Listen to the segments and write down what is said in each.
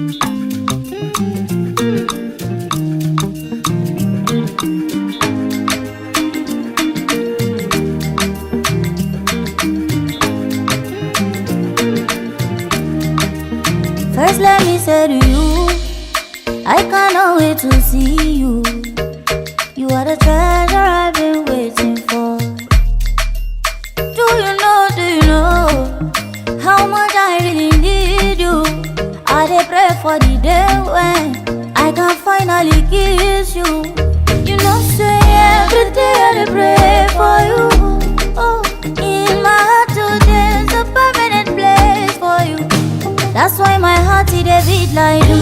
First let me say to you, I cannot wait to see you. You are the treasure I've been waiting for. Do you know how much I really need you? I dey pray for the day when I can finally kiss you. You know say every day I dey pray for you. Oh, in my heart today's a permanent place for you. That's why my heart it a beat like do.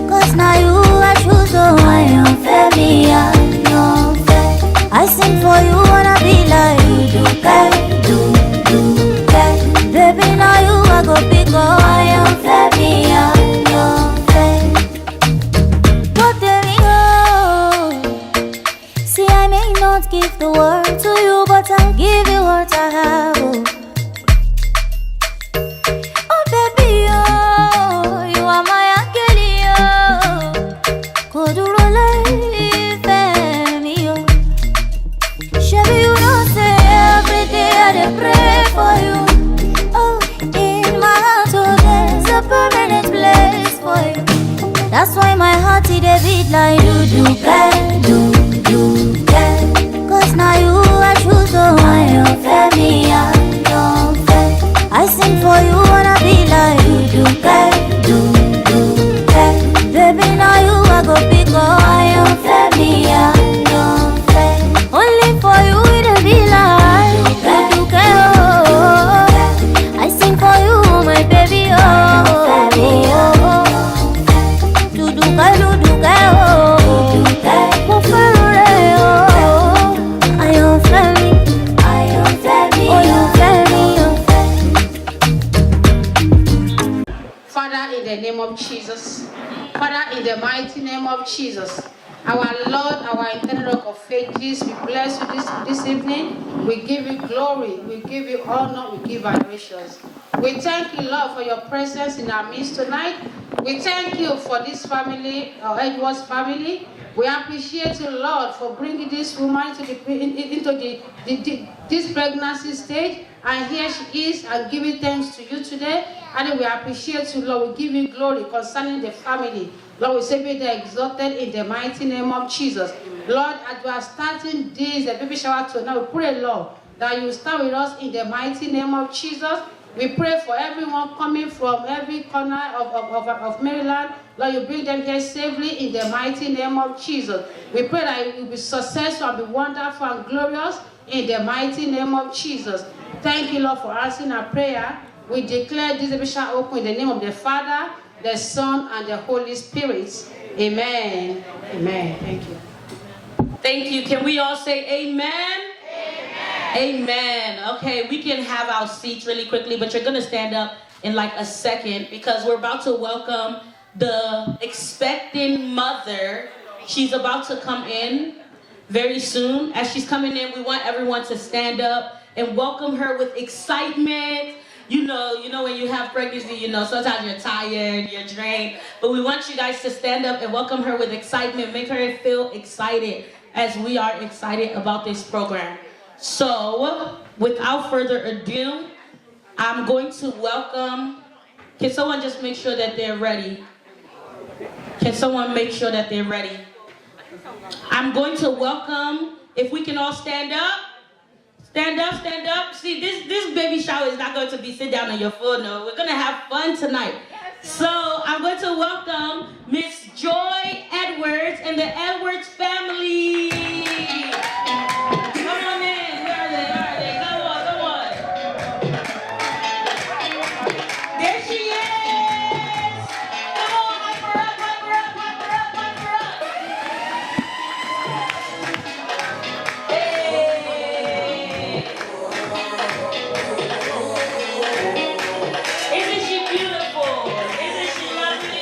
Cause now you I choose, so I am fair, me I am fair. I sing for you wanna be like do. Baby now you I go pick up, I am fair, me I am fair. But there we go. See I may not give the world to you, but I'll give you what I have. Oh. That's why my heart it a beat like do. Cause now you I choose, so I am fair, me I am fair. I sing for you wanna be like do. Baby now you I go pick up, I am fair, me I am fair. Only for you it a be like do. I sing for you my baby, oh. Father, in the name of Jesus, Father, in the mighty name of Jesus, our Lord, our eternal rock of ages, we bless you this evening. We give you glory, we give you honor, we give adoration. We thank you, Lord, for your presence in our midst tonight. We thank you for this family, our Edwards family. We appreciate you, Lord, for bringing this woman into this pregnancy stage. And here she is, and giving thanks to you today. And we appreciate you, Lord. We give you glory concerning the family. Lord, we say be they exalted in the mighty name of Jesus. Lord, as we are starting this, the baby shower tonight, we pray, Lord, that you start with us in the mighty name of Jesus. We pray for everyone coming from every corner of Maryland. Lord, you bring them here safely in the mighty name of Jesus. We pray that it will be successful and be wonderful and glorious in the mighty name of Jesus. Thank you, Lord, for answering our prayer. We declare this baby shall open in the name of the Father, the Son, and the Holy Spirit. Amen. Amen. Thank you. Thank you. Can we all say amen? Amen. Okay, we can have our seats really quickly, but you're going to stand up in like a second because we're about to welcome the expecting mother. She's about to come in very soon. As she's coming in, we want everyone to stand up and welcome her with excitement. You know when you have pregnancy, sometimes you're tired, you're drained, but we want you guys to stand up and welcome her with excitement. Make her feel excited as we are excited about this program. So, without further ado, I'm going to welcome, can someone just make sure that they're ready? Can someone make sure that they're ready? I'm going to welcome, if we can all stand up. Stand up, stand up. See, this baby shower is not going to be sit down on your phone, no. We're going to have fun tonight. So, I'm going to welcome Miss Joy Edwards and the Edwards family. Come on in. There she is! Come on, hype her up, hype her up, hype her up, hype her up! Hey! Isn't she beautiful? Isn't she lovely?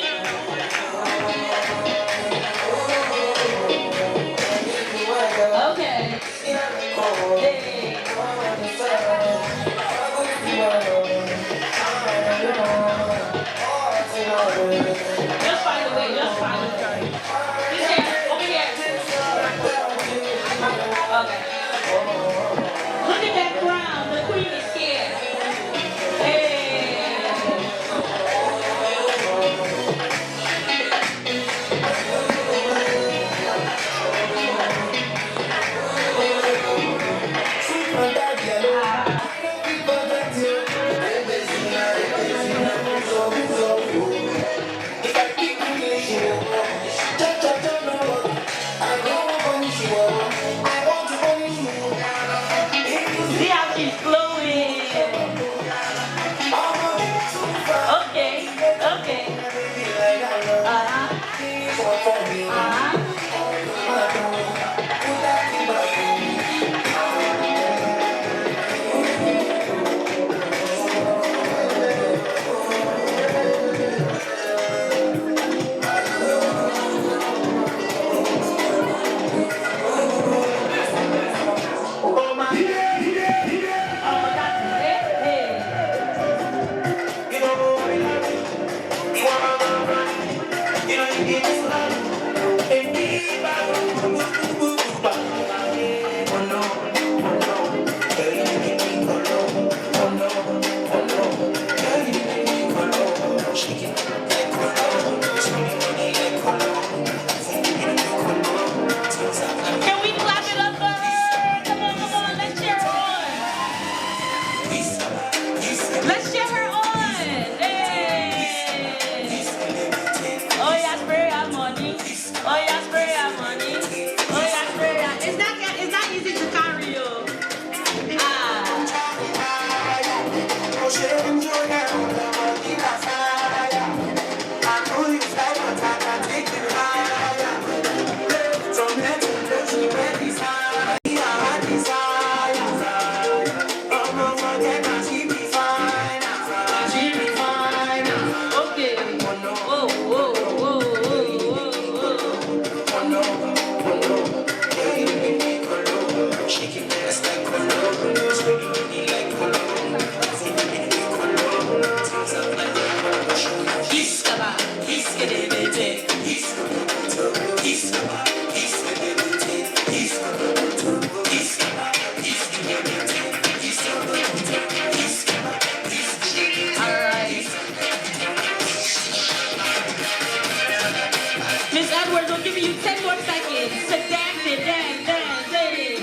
giving you 10 more seconds to dance it, dance, hey.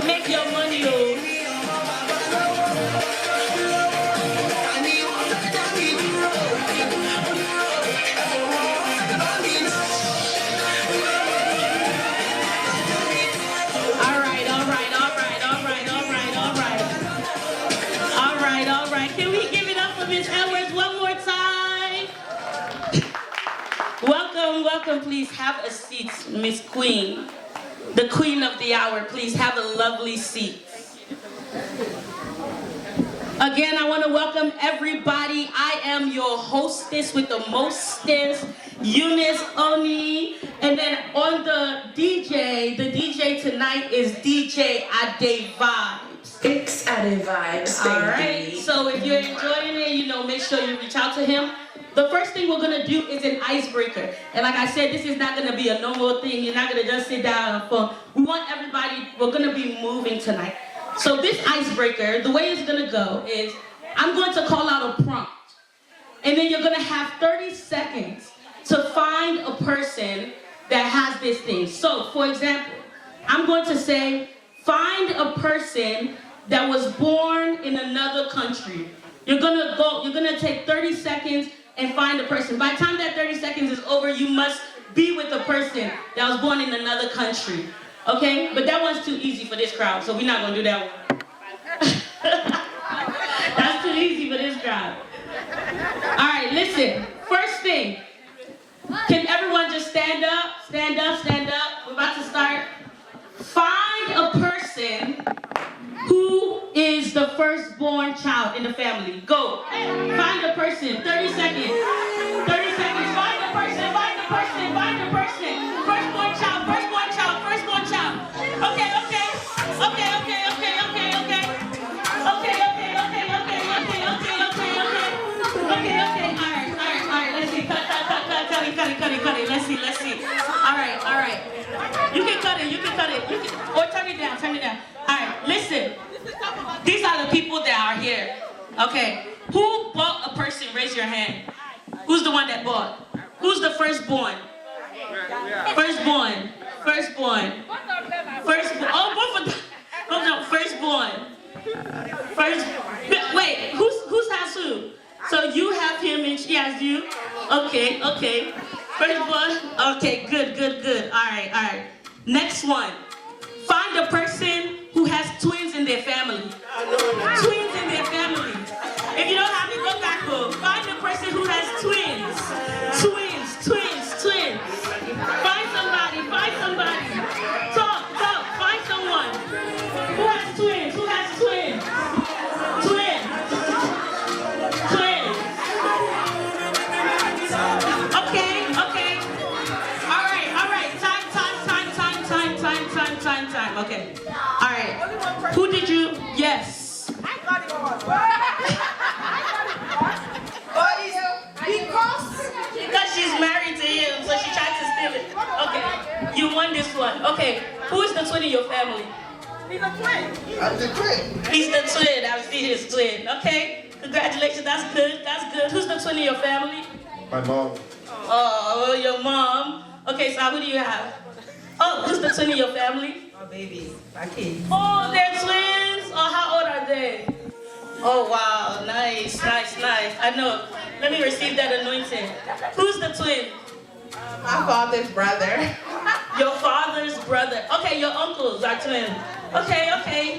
Make your money, oh. All right. Can we give it up for Miss Edwards one more time? Welcome. Please have a seat, Miss Queen. The queen of the hour. Please have a lovely seat. Again, I want to welcome everybody. I am your hostess with the mostest, Eunice Oni. And then on the DJ tonight is DJ Ade Vibes. It's Ade Vibes, baby. All right, so if you're enjoying it, make sure you reach out to him. The first thing we're gonna do is an icebreaker. And like I said, this is not gonna be a normal thing. You're not gonna just sit down on a phone. We want everybody, we're gonna be moving tonight. So this icebreaker, the way it's gonna go is, I'm going to call out a prompt. And then you're gonna have 30 seconds to find a person that has this thing. So, for example, I'm going to say, find a person that was born in another country. You're gonna take 30 seconds and find a person. By the time that 30 seconds is over, you must be with a person that was born in another country. Okay? But that one's too easy for this crowd, so we're not gonna do that one. That's too easy for this crowd. All right, listen. First thing. Can everyone just stand up? Stand up, stand up. We're about to start. Find a person who is the firstborn child in the family. Go. Find a person. 30 seconds. 30 seconds. Find the person. Find the person. Find the person. Firstborn child. Firstborn child. Firstborn child. Okay. All right. Let's see. Cut it. Let's see. All right. You can cut it. Or turn it down. All right. Listen. These are the people that are here. Okay. Who bought a person? Raise your hand. Who's the one that bought? Who's the firstborn? Firstborn. Oh, both of them. Hold on. Firstborn. Wait. Who's has who? So you have him and she has you. Okay. Firstborn. Okay. Good. All right. Next one. Find a person who has twins in their family. Twins in their family. If you don't have it, go back home. Find a person who has twins. Find somebody. Talk. Find someone. Who has twins? Twins. Okay. All right. Time. Okay. All right. Who did you? Yes. I got it on. Because she's married to him, so she tried to steal it. Okay. You won this one. Okay. Who is the twin in your family? He's a twin. I'm the twin. He's the twin. I've seen his twin. Okay. Congratulations. That's good. Who's the twin in your family? My mom. Oh, your mom. Okay, so who do you have? Oh, who's the twin in your family? My baby. My kids. Oh, they're twins? Oh, how old are they? Oh, wow. Nice. I know. Let me receive that anointing. Who's the twin? My father's brother. Your father's brother. Okay, your uncles are twins. Okay.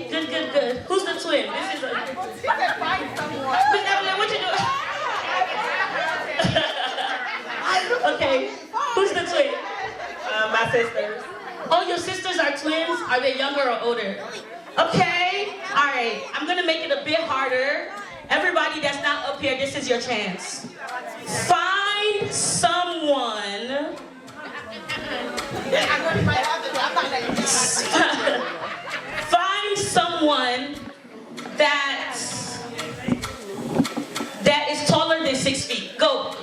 Good. Who's the twin? This is a... Miss Evelyn, what you doing? Okay. Who's the twin? My sisters. Oh, your sisters are twins? Are they younger or older? Okay. All right. I'm going to make it a bit harder. Everybody that's not up here, this is your chance. Find someone... Find someone that is taller than 6 feet. Go.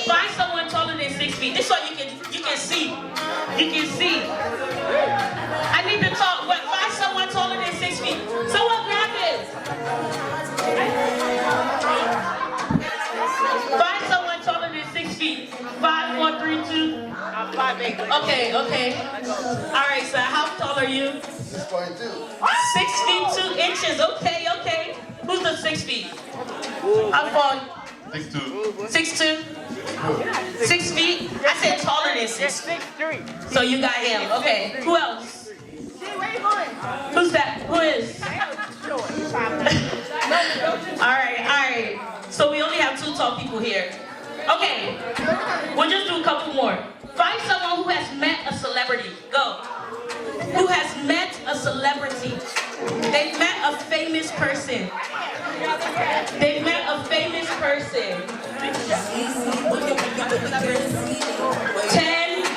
Find someone taller than 6 feet. This one you can see. You can see. I need to talk. But find someone taller than 6 feet. Someone grab it. Find someone taller than 6 feet. 5, 4, 3, 2. Okay. All right, so how tall are you? 6.2. 6 feet 2 inches. Okay. Who's the 6 feet? How far? 6'2". 6'2"? 6 feet? I said taller than 6 feet. So you got him. Okay. Who else? Who's that? Who is? All right. So we only have 2 tall people here. Okay. We'll just do a couple more. Find someone who has met a celebrity. Go. Who has met a celebrity. They've met a famous person. 10,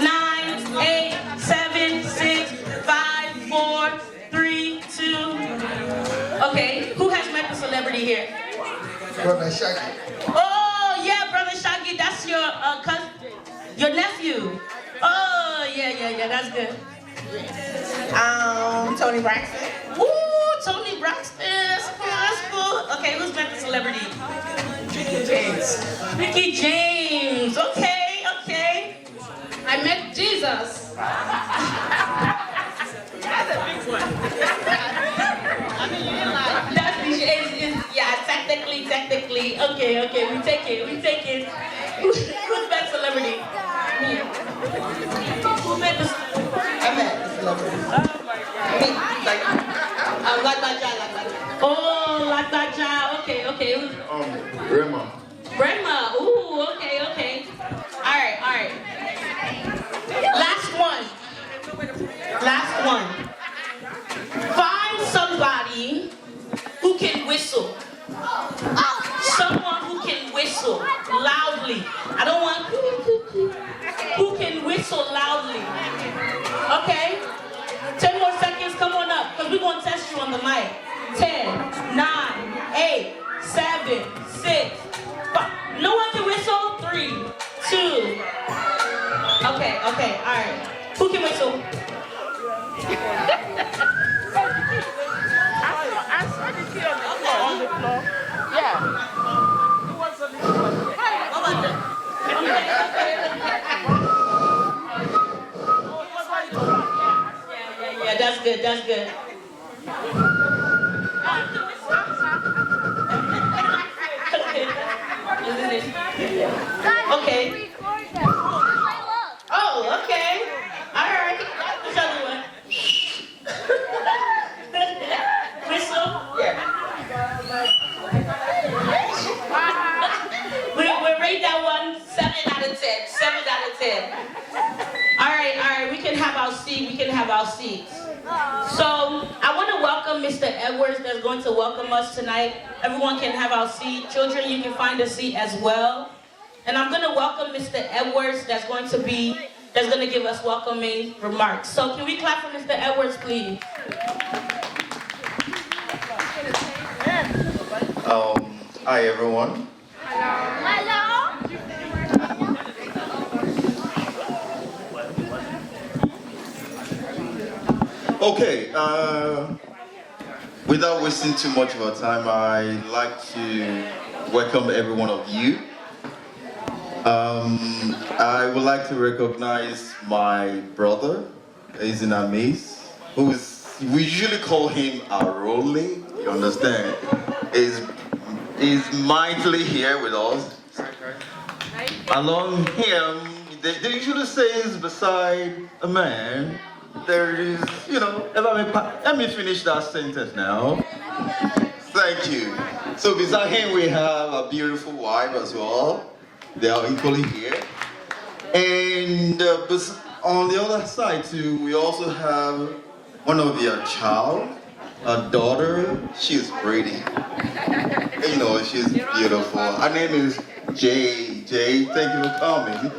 9, 8, 7, 6, 5, 4, 3, 2. Okay, who has met a celebrity here? Brother Shaggy. Oh, yeah, Brother Shaggy, that's your cousin, your nephew. Oh, yeah, that's good. Tony Braxton. Ooh, Tony Braxton, that's cool. Okay, who's met the celebrity? Ricky James, okay. I met Jesus. That's yeah, technically. Okay, we take it. Who's met celebrity? Who met the I met the celebrity. Oh, Lataja. Okay. Rema. Ooh, okay. All right. Last one. Find somebody who can whistle. Someone who can whistle loudly. I don't want who can whistle loudly. Okay? 10 more seconds, come on up, because we're going to test you on the mic. 10, 9, 8, 7, 6, 5. No one can whistle? 3, 2. Okay, all right. Who can whistle? Yeah, that's good. Okay. Oh, okay. All right. What's the other one? Whistle? Yeah. We rate that one 7 out of 10. 7 out of 10. All right. We can have our seats. So I want to welcome Mr. Edwards that's going to welcome us tonight. Everyone can have our seat. Children, you can find a seat as well. And I'm going to welcome Mr. Edwards that's going to give us welcoming remarks. So can we clap for Mr. Edwards, please? Hi everyone. Hello. Okay, without wasting too much of our time, I'd like to welcome every one of you. I would like to recognize my brother, he's in Amis, we usually call him Arole, you understand? He's mightily here with us. Along him, they usually say is beside a man. There is, let me finish that sentence now. Thank you. So beside him we have a beautiful wife as well. They are equally here. And but on the other side too, we also have one of their child, a daughter. She's pretty. She's beautiful. Her name is Jay. Jay, thank you for coming.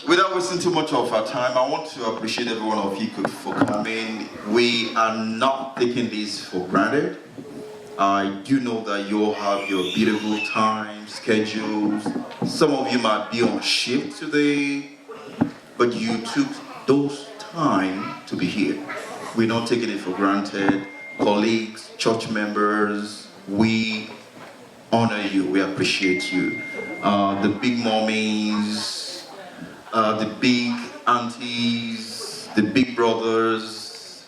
Without wasting too much of our time, I want to appreciate every one of you for coming. We are not taking this for granted. I do know that you all have your beautiful time schedules. Some of you might be on shift today, but you took those time to be here. We're not taking it for granted. Colleagues, church members, we honor you, we appreciate you. The big mommies, the big aunties, the big brothers,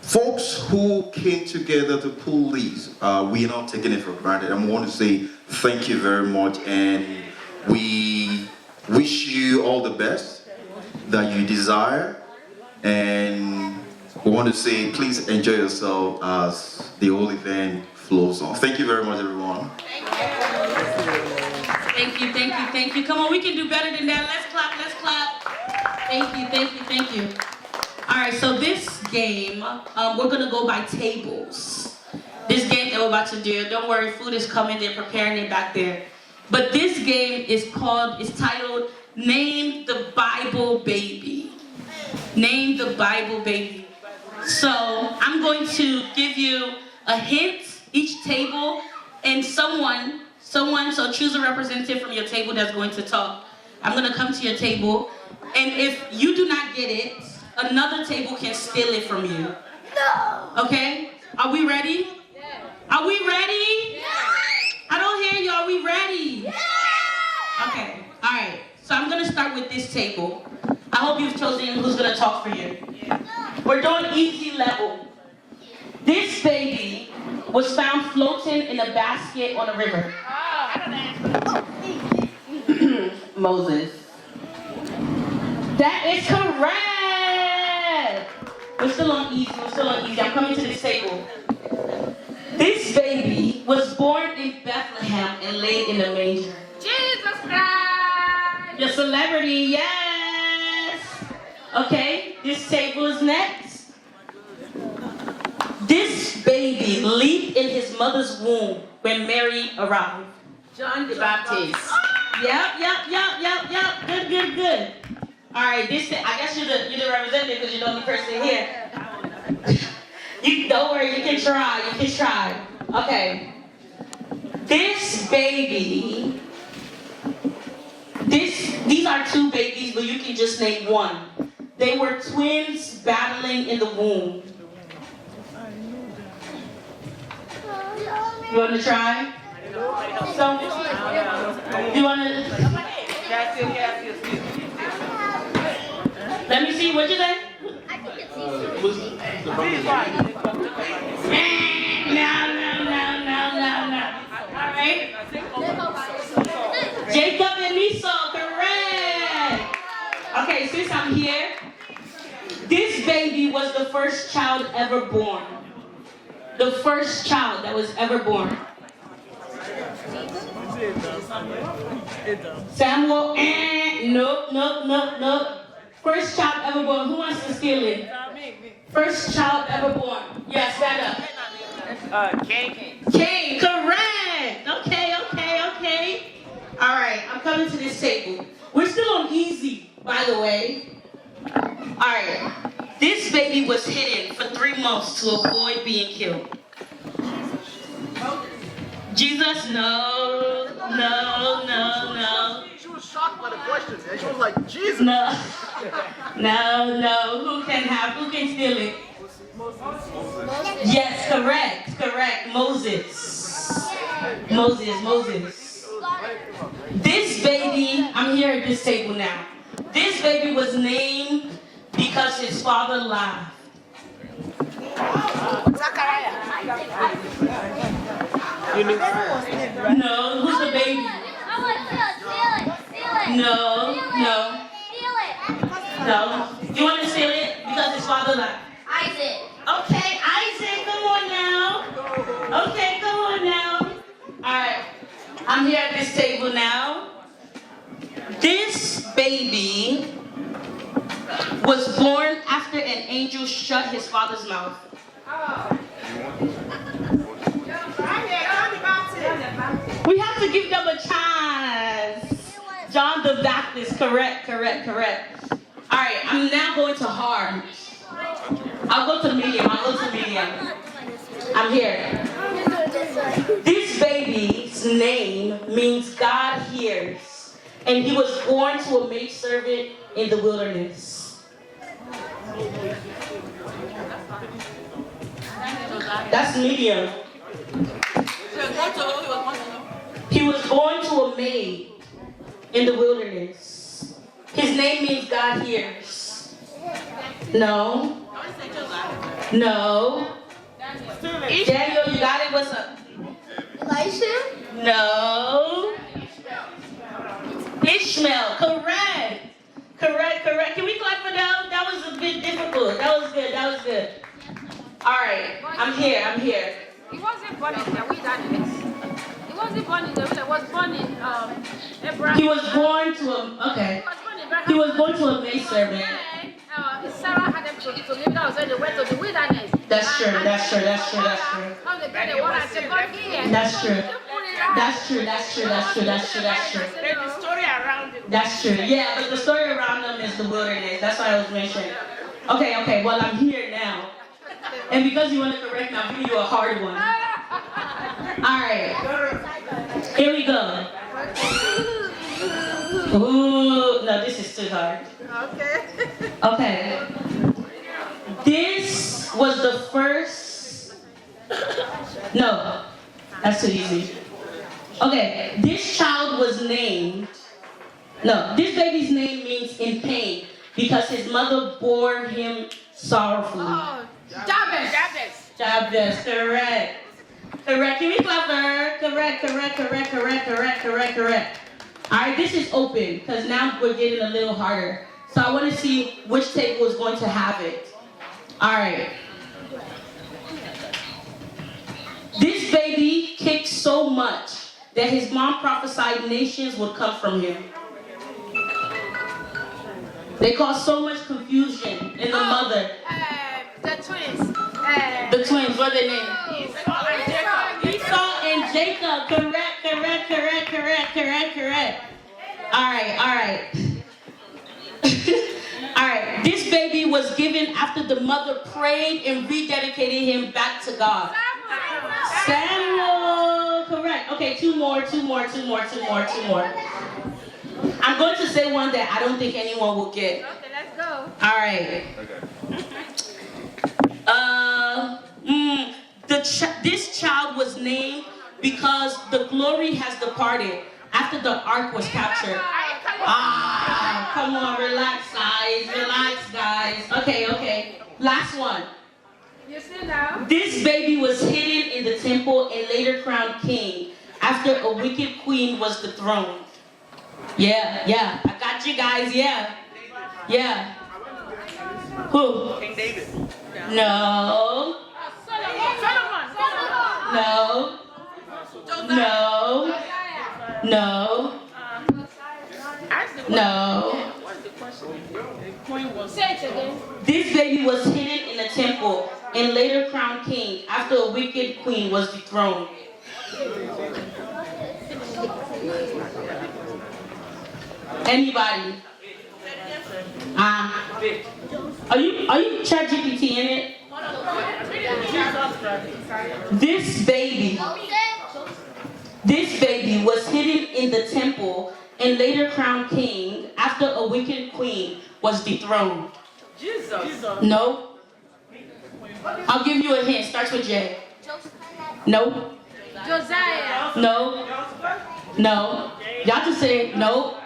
folks who came together to pull these. We are not taking it for granted. I want to say thank you very much, and we wish you all the best that you desire, and we want to say please enjoy yourself as the whole event flows on. Thank you very much, everyone. Thank you, thank you, thank you. Come on, we can do better than that. Let's clap, let's clap. Thank you, thank you, thank you. All right, so this game, we're gonna go by tables. This game that we're about to do, don't worry, food is coming, they're preparing it back there. But this game is titled Name the Bible Baby. Name the Bible Baby. So I'm going to give you a hint, each table, and someone, so choose a representative from your table that's going to talk. I'm gonna come to your table, and if you do not get it, another table can steal it from you. No! Okay? Are we ready? Yeah. Are we ready? Yeah. I don't hear you, are we ready? Yeah. Okay, all right. So I'm gonna start with this table. I hope you've chosen who's gonna talk for you. Yeah. We're doing easy level. This baby was found floating in a basket on a river. Moses. That is correct. We're still on easy, I'm coming to this table. This baby was born in Bethlehem and laid in a manger. Jesus Christ! Your celebrity, yes! Okay, this table is next. This baby leaped in his mother's womb when Mary arrived. John the Baptist. Yep. Good. All right, I guess you're the representative because you're the only person here. You don't worry, you can try. Okay. This baby, these are two babies, but you can just name one. They were twins battling in the womb. You want to try? So, you want to? Let me see, what'd you say? No. All right. Jacob and Esau, correct. Okay, since I'm here, this baby was the first child ever born. The first child that was ever born. Samuel, nope. First child ever born. Who wants to steal it? First child ever born. Yeah, stand up. Cain, correct. Okay. All right, I'm coming to this table. We're still on easy, by the way. All right, this baby was hidden for 3 months to avoid being killed. Jesus, no. She was shocked by the question. She was like, Jesus. No. Who can steal it? Yes, correct. Moses. This baby, I'm here at this table now. This baby was named because his father laughed. No, who's the baby? No. You want to steal it? Because his father laughed. Isaac. Okay, Isaac, come on now. Alright, I'm here at this table now. This baby was born after an angel shut his father's mouth. We have to give them a chance. John the Baptist, correct. Alright, I'm now going to hard. I'll go to medium. I'm here. This baby's name means God hears, and he was born to a maidservant in the wilderness. That's medium. He was born to a maid in the wilderness. His name means God hears. No. No. Daniel, you got it? What's up? Elisha? No. Ishmael. Correct. Correct. Can we clap for that? That was a bit difficult. That was good. All right. I'm here. He wasn't born in the wilderness. He wasn't born in the wilderness. He was born in Abraham. He was born to a, okay. He was born to a maidservant. Sarah had them to live down, so they went to the wilderness. That's true. How they get the water and say, "God here." That's true. There's the story around it. That's true. Yeah, but the story around them is the wilderness. That's why I was mentioning. Okay. Well, I'm here now. And because you want to correct me, I'll give you a hard one. All right. Here we go. Ooh, no, this is too hard. Okay. This was the first. No, that's too easy. Okay, this child was named. No, this baby's name means in pain because his mother bore him sorrowfully. Jabez, correct. Can we clap for her? Correct. All right, this is open because now we're getting a little harder. So I want to see which table is going to have it. All right. This baby kicked so much that his mom prophesied nations would come from him. They caused so much confusion in the mother. The twins. The twins, what are their names? Esau and Jacob. Correct. All right. All right. This baby was given after the mother prayed and rededicated him back to God. Samuel. Correct. Okay, two more. I'm going to say one that I don't think anyone will get. Okay, let's go. All right. This child was named because the glory has departed after the ark was captured. Come on, relax, guys. Okay. Last one. You see now? This baby was hidden in the temple and later crowned king after a wicked queen was dethroned. Yeah. I got you guys, yeah. Who? King David. No. Say it again. This baby was hidden in the temple and later crowned king after a wicked queen was dethroned. Anybody? Are you ChatGPT in it? This baby was hidden in the temple and later crowned king after a wicked queen was dethroned. Jesus. No. I'll give you a hint. Starts with J. No. Josiah. No. Y'all just say no.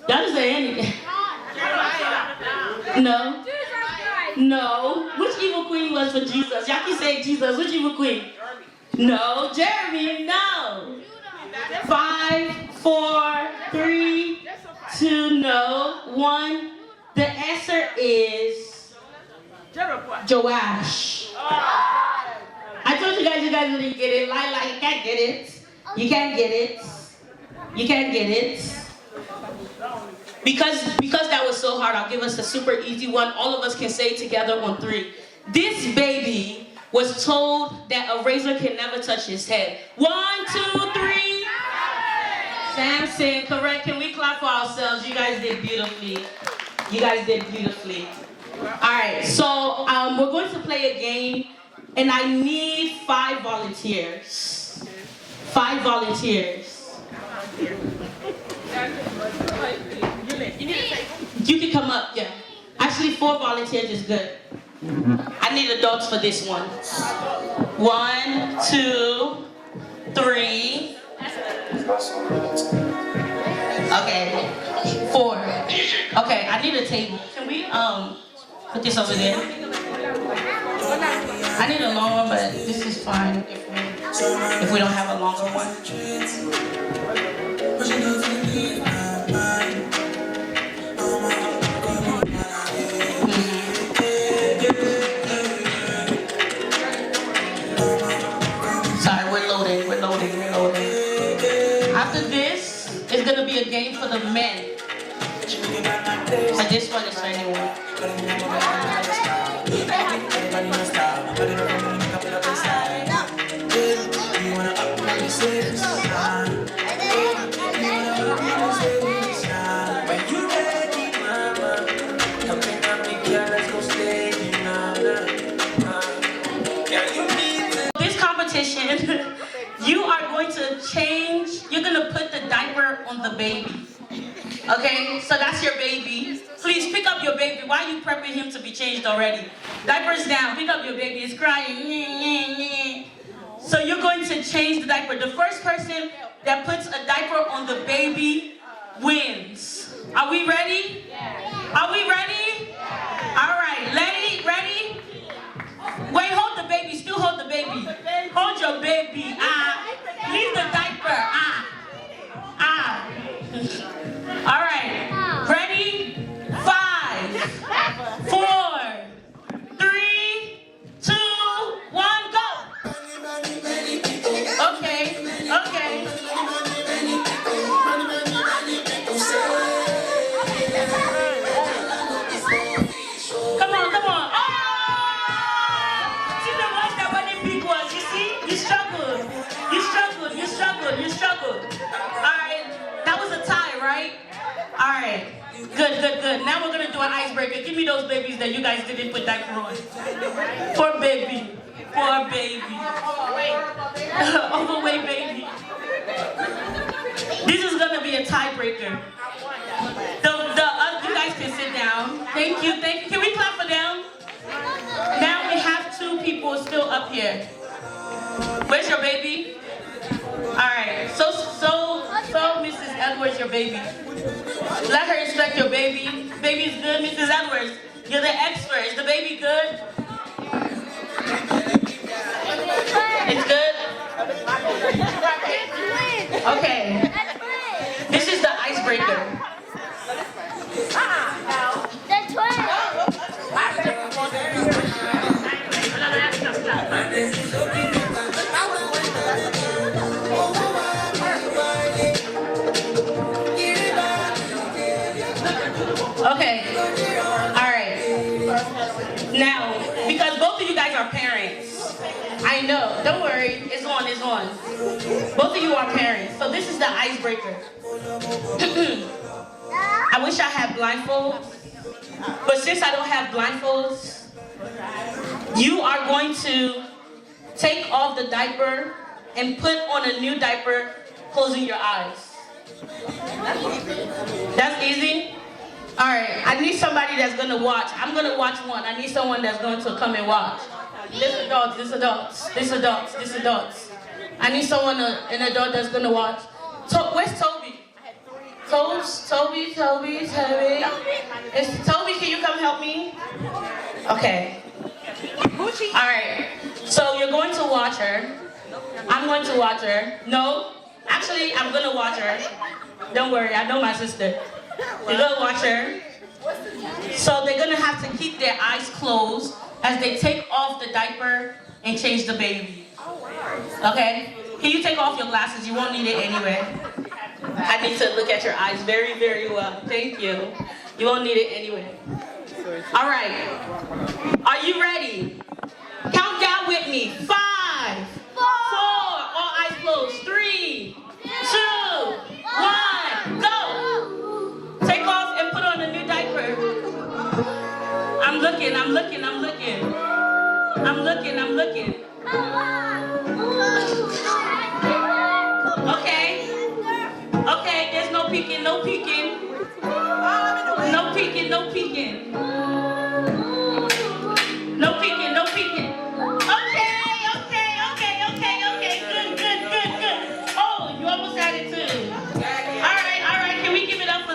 Y'all just say anything. No. No. Which evil queen was for Jesus? Y'all can say Jesus. Which evil queen? No. Jeremy, no. 5, 4, 3, 2, no. 1. The answer is Joash. I told you guys didn't get it. Lila, you can't get it. You can't get it. Because that was so hard, I'll give us a super easy one. All of us can say it together on 3. This baby was told that a razor can never touch his head. 1, 2, 3. Samson, correct. Can we clap for ourselves? You guys did beautifully. All right, so we're going to play a game, and I need 5 volunteers. 5 volunteers. You can come up, yeah. Actually, 4 volunteers is good. I need adults for this one. 1, 2, 3. Okay, 4. Okay, I need a table. Can we put this over there? I need a long one, but this is fine if we don't have a longer one. Sorry, we're loading. After this, it's gonna be a game for the men. But this one is for anyone. This competition, you are going to change, you're gonna put the diaper on the baby. Okay, so that's your baby. Please pick up your baby. Why are you prepping him to be changed already? Diapers down, pick up your baby, it's crying. So you're going to change the diaper. The first person that puts a diaper on the baby wins. Are we ready? Are we ready? All right, ready? Wait, hold the baby, still hold the baby. Hold your baby, leave the diaper, All right, ready? 5, 4, 3, 2, 1, go. Okay. Come on. Oh! See the ones that were the big ones, you see? You struggled. All right, that was a tie, right? All right, good. Now we're gonna do an icebreaker. Give me those babies that you guys didn't put diaper on. Poor baby. Overweight baby. This is gonna be a tiebreaker. You guys can sit down. Thank you. Can we clap for them? Now we have 2 people still up here. Where's your baby? All right. So Mrs. Edwards, your baby. Let her inspect your baby. Baby's good, Mrs. Edwards. You're the expert. Is the baby good? It's good? Okay. This is the icebreaker. Okay. All right. Now, because both of you guys are parents, I know. Don't worry. It's on. Both of you are parents. So this is the icebreaker. I wish I had blindfolds, but since I don't have blindfolds, you are going to take off the diaper and put on a new diaper, closing your eyes. That's easy? All right, I need somebody that's gonna watch. I'm gonna watch one. I need someone that's going to come and watch. This adults. I need someone, an adult that's gonna watch. Where's Toby? Toby. Toby, can you come help me? Okay. All right, so you're going to watch her. I'm going to watch her. No, actually, I'm gonna watch her. Don't worry, I know my sister. You're gonna watch her. So they're gonna have to keep their eyes closed as they take off the diaper and change the baby. Okay? Can you take off your glasses? You won't need it anyway. I need to look at your eyes very, very well. Thank you. You won't need it anyway. All right. Are you ready? Count down with me. 5, 4, all eyes closed. 3, 2, 1, go. Take off and put on a new diaper. I'm looking. Okay, there's no peeking. No peeking. Good. Oh, you almost had it too. All right. Can we give it up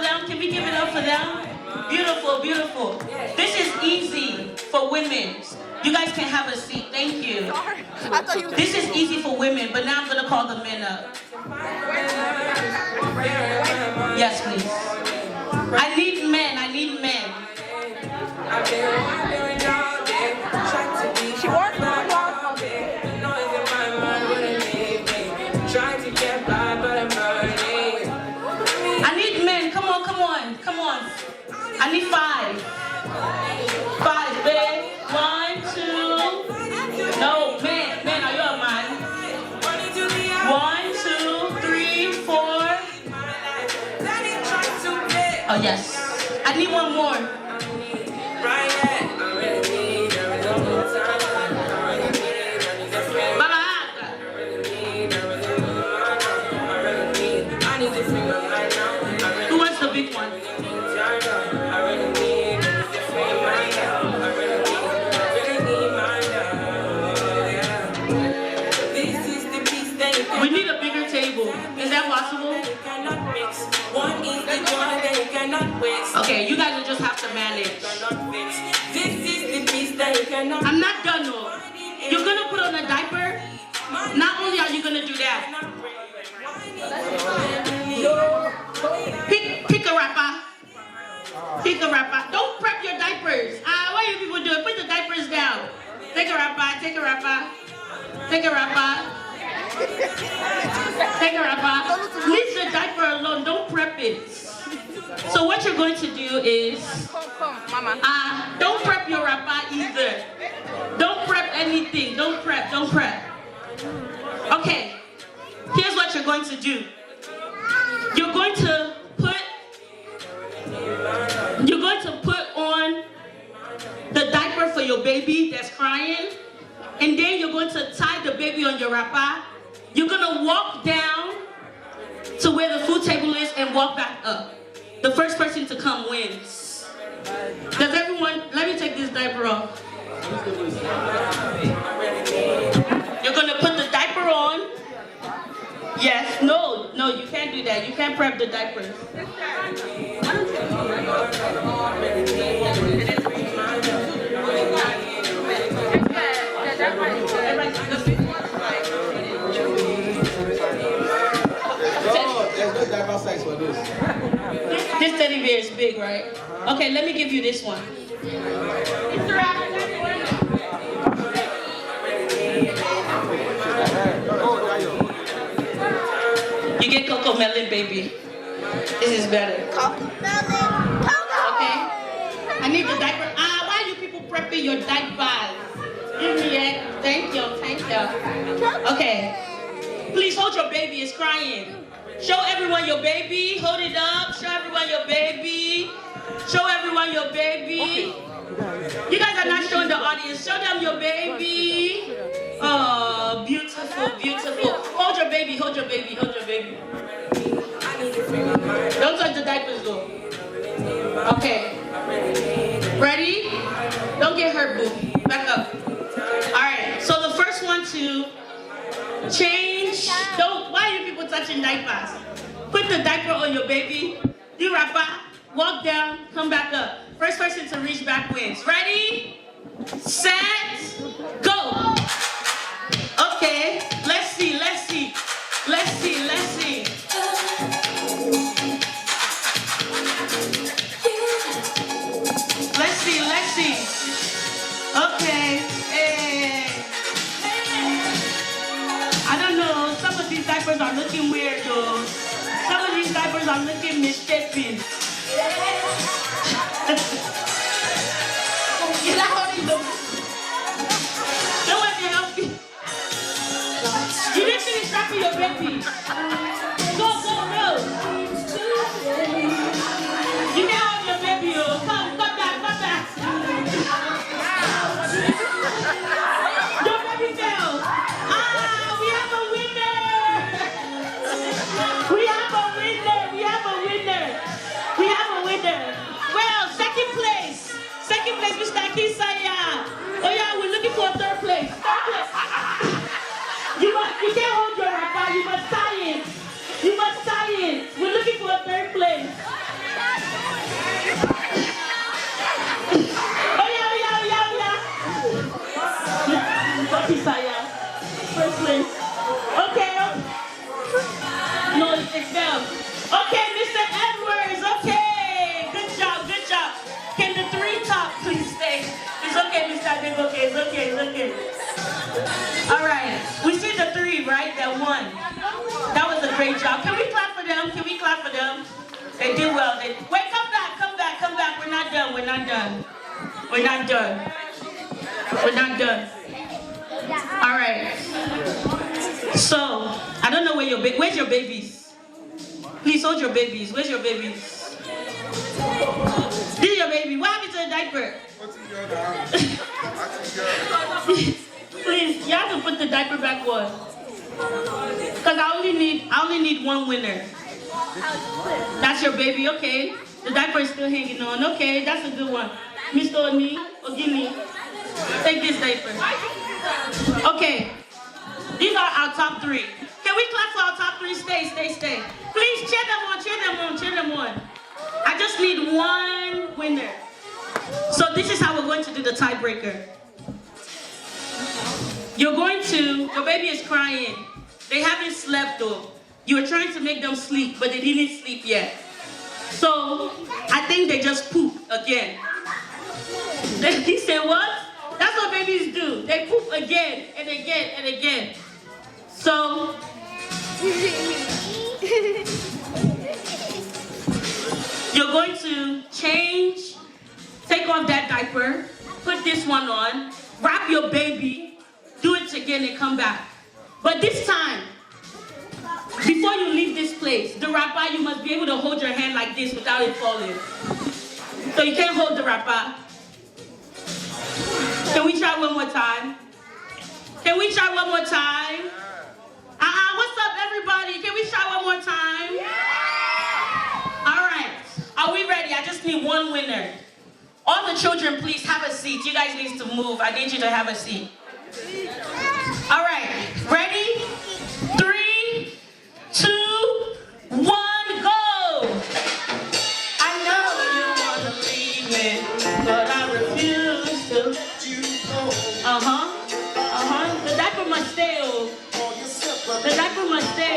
for them? Beautiful, beautiful. This is easy for women. You guys can have a seat. Thank you. This is easy for women, but now I'm going to call the men up. Yes, please. I need men. I need men. She worked I need men. Come on, come on, come on. I need 5. 5, babe. 1, 2. No, man, are you a man? 1, 2, 3, 4. Oh yes. I need one more. Who wants the big one? We need a bigger table. Is that possible? Okay, you guys will just have to manage. I'm not done though. You're gonna put on a diaper. Not only are you gonna do that. Pick a wrapper. Pick a wrapper. Don't prep your diapers. What do you people do? Put the diapers down. Take a wrapper. Take a wrapper. Take a wrapper. Take a wrapper. Leave the diaper alone. Don't prep it. So what you're going to do is, don't prep your wrapper either. Don't prep anything. Don't prep. Don't prep. Okay. Here's what you're going to do. You're going to put on the diaper for your baby that's crying, and then you're going to tie the baby on your wrapper. You're going to walk down to where the food table is and walk back up. The first person to come wins. Does everyone, let me take this diaper off. You're going to put the diaper on. Yes, no, you can't do that. You can't prep the diapers. There's no diaper size for this. This teddy bear is big, right? Okay, let me give you this one. You get Coco Melon, baby. This is better. Okay? I need the diaper. Why are you people prepping your diapers? Give me it. Thank you. Okay. Please hold your baby. It's crying. Show everyone your baby. Hold it up. Show everyone your baby. Show everyone your baby. You guys are not showing the audience. Show them your baby. Oh, beautiful, beautiful. Hold your baby. Don't touch the diapers though. Okay. Ready? Don't get hurt, boo. Back up. Alright, so the first one to change. Why are you people touching diapers? Put the diaper on your baby. You wrap up, walk down, come back up. First person to reach back wins. Ready? Set, go. Okay, let's see. Okay, hey. I don't know, some of these diapers are looking weird though. Some of these diapers are looking misshapen. Get out of them. No one can help you. You didn't finish wrapping your baby. Go. You can hold your baby, oh. Come back. Your baby fell. We have a winner. Well, second place, Mr. Kisaya. Oh yeah, we're looking for third place. You can't hold your wrapper. You must tie it. We're looking for a third place. It's them. Okay, Mr. Edwards. Okay. Good job. Good job. Can the three top please stay? It's okay, Mr. Adib. Okay, it's okay. It's okay. All right. We see the three, right? That won. That was a great job. Can we clap for them? Can we clap for them? They did well. Wait, come back. Come back. Come back. We're not done. We're not done. We're not done. We're not done. All right. So, I don't know where where's your babies? Please hold your babies. Where's your babies? This is your baby. What happened to the diaper? Please, you have to put the diaper back on. Because I only need one winner. That's your baby, okay. The diaper is still hanging on. Okay, that's a good one. Mr. Ogini, take this diaper. Okay, these are our top three. Can we clap for our top three? Stay. Please cheer them on. I just need one winner. So this is how we're going to do the tiebreaker. Your baby is crying. They haven't slept though. You were trying to make them sleep, but they didn't sleep yet. So I think they just poop again. He said what? That's what babies do. They poop again and again and again. So you're going to take off that diaper, put this one on, wrap your baby, do it again and come back. But this time, before you leave this place, the wrapper, you must be able to hold your hand like this without it falling. So you can't hold the wrapper. Can we try one more time? What's up, everybody? Can we try one more time? All right. Are we ready? I just need one winner. All the children, please have a seat. You guys need to move. I need you to have a seat. All right. Ready? 3, 2, 1, go! I know you want to leave me, but I refuse to. The diaper must stay. The diaper must stay.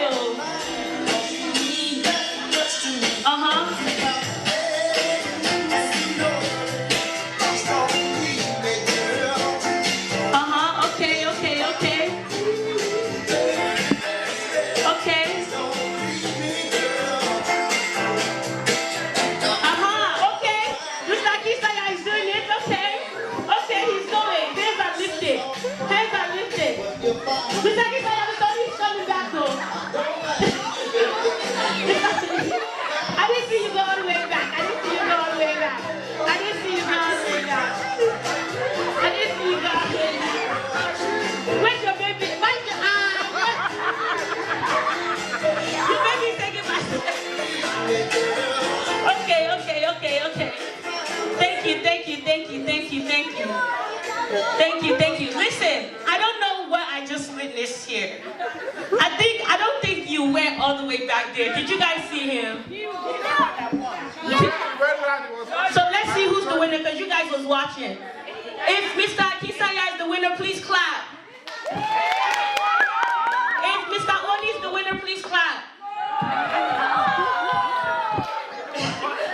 Thank you. Listen, I don't know what I just witnessed here. I don't think you went all the way back there. Did you guys see him? So let's see who's the winner, because you guys was watching. If Mr. Akisanya is the winner, please clap. If Mr. Oni is the winner, please clap.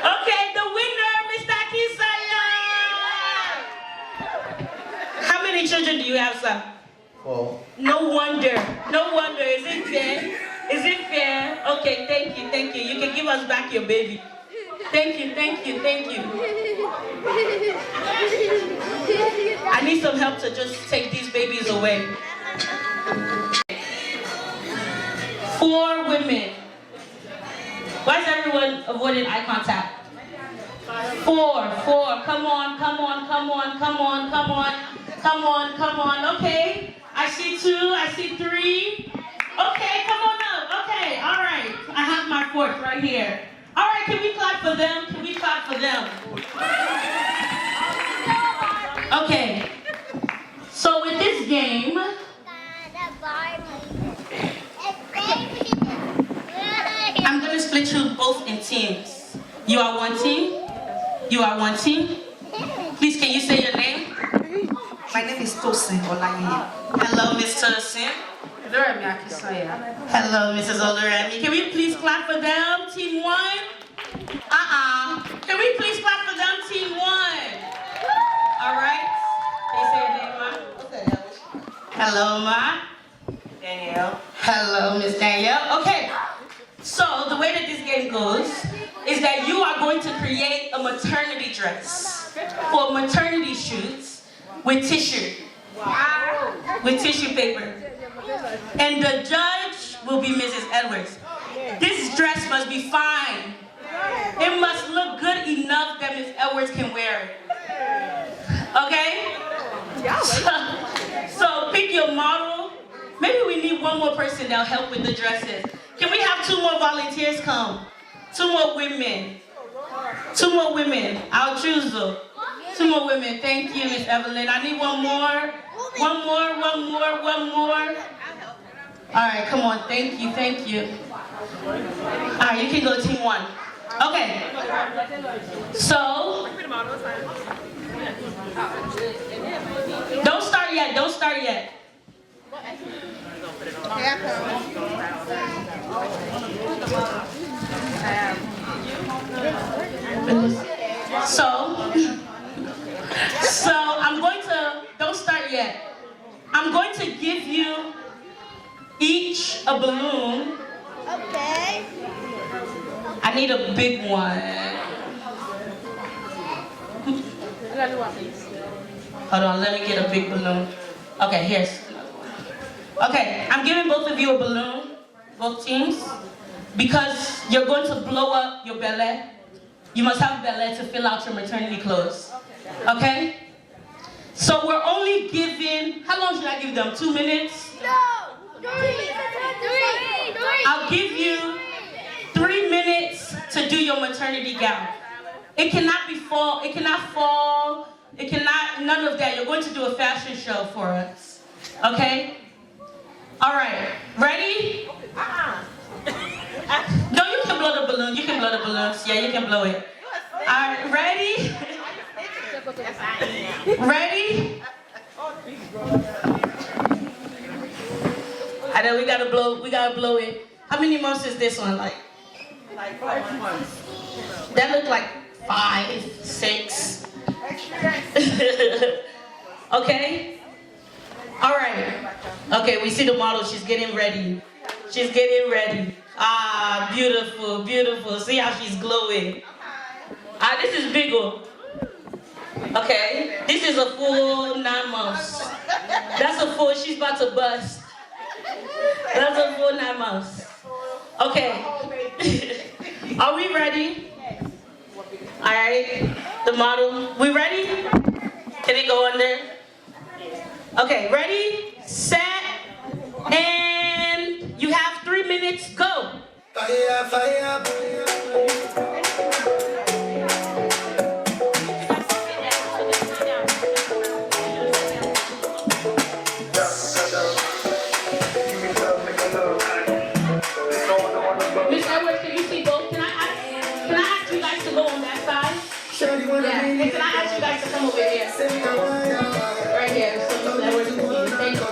Okay, the winner, Mr. Akisanya. How many children do you have, sir? 4. No wonder. Is it fair? Okay, thank you. You can give us back your baby. Thank you. I need some help to just take these babies away. 4 women. Why is everyone avoiding eye contact? 4. Come on. Okay. I see 2. I see 3. Okay, come on up. Okay, all right. I have my 4th right here. All right, can we clap for them? Okay. So with this game, I'm going to split you both in teams. You are one team. Please, can you say your name? My name is Tosin Olayiye. Hello, Miss Tosin. Oluremi Akisanya. Hello, Mrs. Oluremi. Can we please clap clap for them, team 1? Can we please clap for them, team 1? All right. They say your name, Ma? Hello, Ma. Danielle. Hello, Miss Danielle. Okay. So the way that this game goes is that you are going to create a maternity dress for maternity shoots with tissue. Wow. With tissue paper. And the judge will be Mrs. Edwards. This dress must be fine. It must look good enough that Miss Edwards can wear it. Okay? So pick your model. Maybe we need one more person that'll help with the dresses. Can we have 2 more volunteers come? 2 more women. 2 more women. I'll choose them. 2 more women. Thank you, Miss Evelyn. I need one more. One more. All right, come on. Thank you. All right, you can go team 1. Okay. So, don't start yet. So I'm going to, don't start yet. I'm going to give you each a balloon. Okay. I need a big one. Hold on, let me get a big balloon. Okay, here's another one. Okay, I'm giving both of you a balloon, both teams, because you're going to blow up your belly. You must have belly to fill out your maternity clothes. Okay? So we're only giving, how long should I give them? 2 minutes? No. 3. I'll give you 3 minutes to do your maternity gown. It cannot fall, none of that. You're going to do a fashion show for us. Okay? All right, ready? No, you can blow the balloon. You can blow the balloons. Yeah, you can blow it. All right, ready? Ready? I know we gotta blow it. How many months is this one? Like 5 months. That looked like 5, 6. Okay? All right. Okay, we see the model. She's getting ready. Ah, beautiful. See how she's glowing. Ah, this is big one. Okay, this is a full 9 months. That's a full, she's about to bust. That's a full 9 months. Okay. Are we ready? All right, the model. We ready? Can it go under? Okay, ready, set, and you have 3 minutes, go. Fire. Miss Edwards, can you see both? Can I ask you guys to go on that side? Yeah. And can I ask you guys to come over here? Right here, so Miss Edwards can see you. Thank you.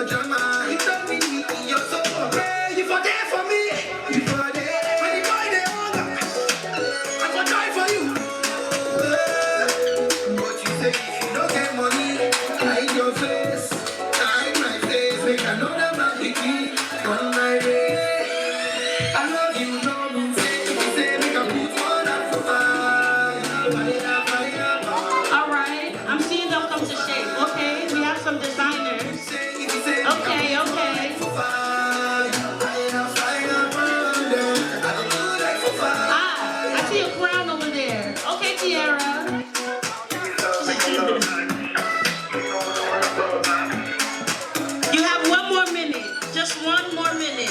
Drama. have 1 more minute. Just 1 more minute.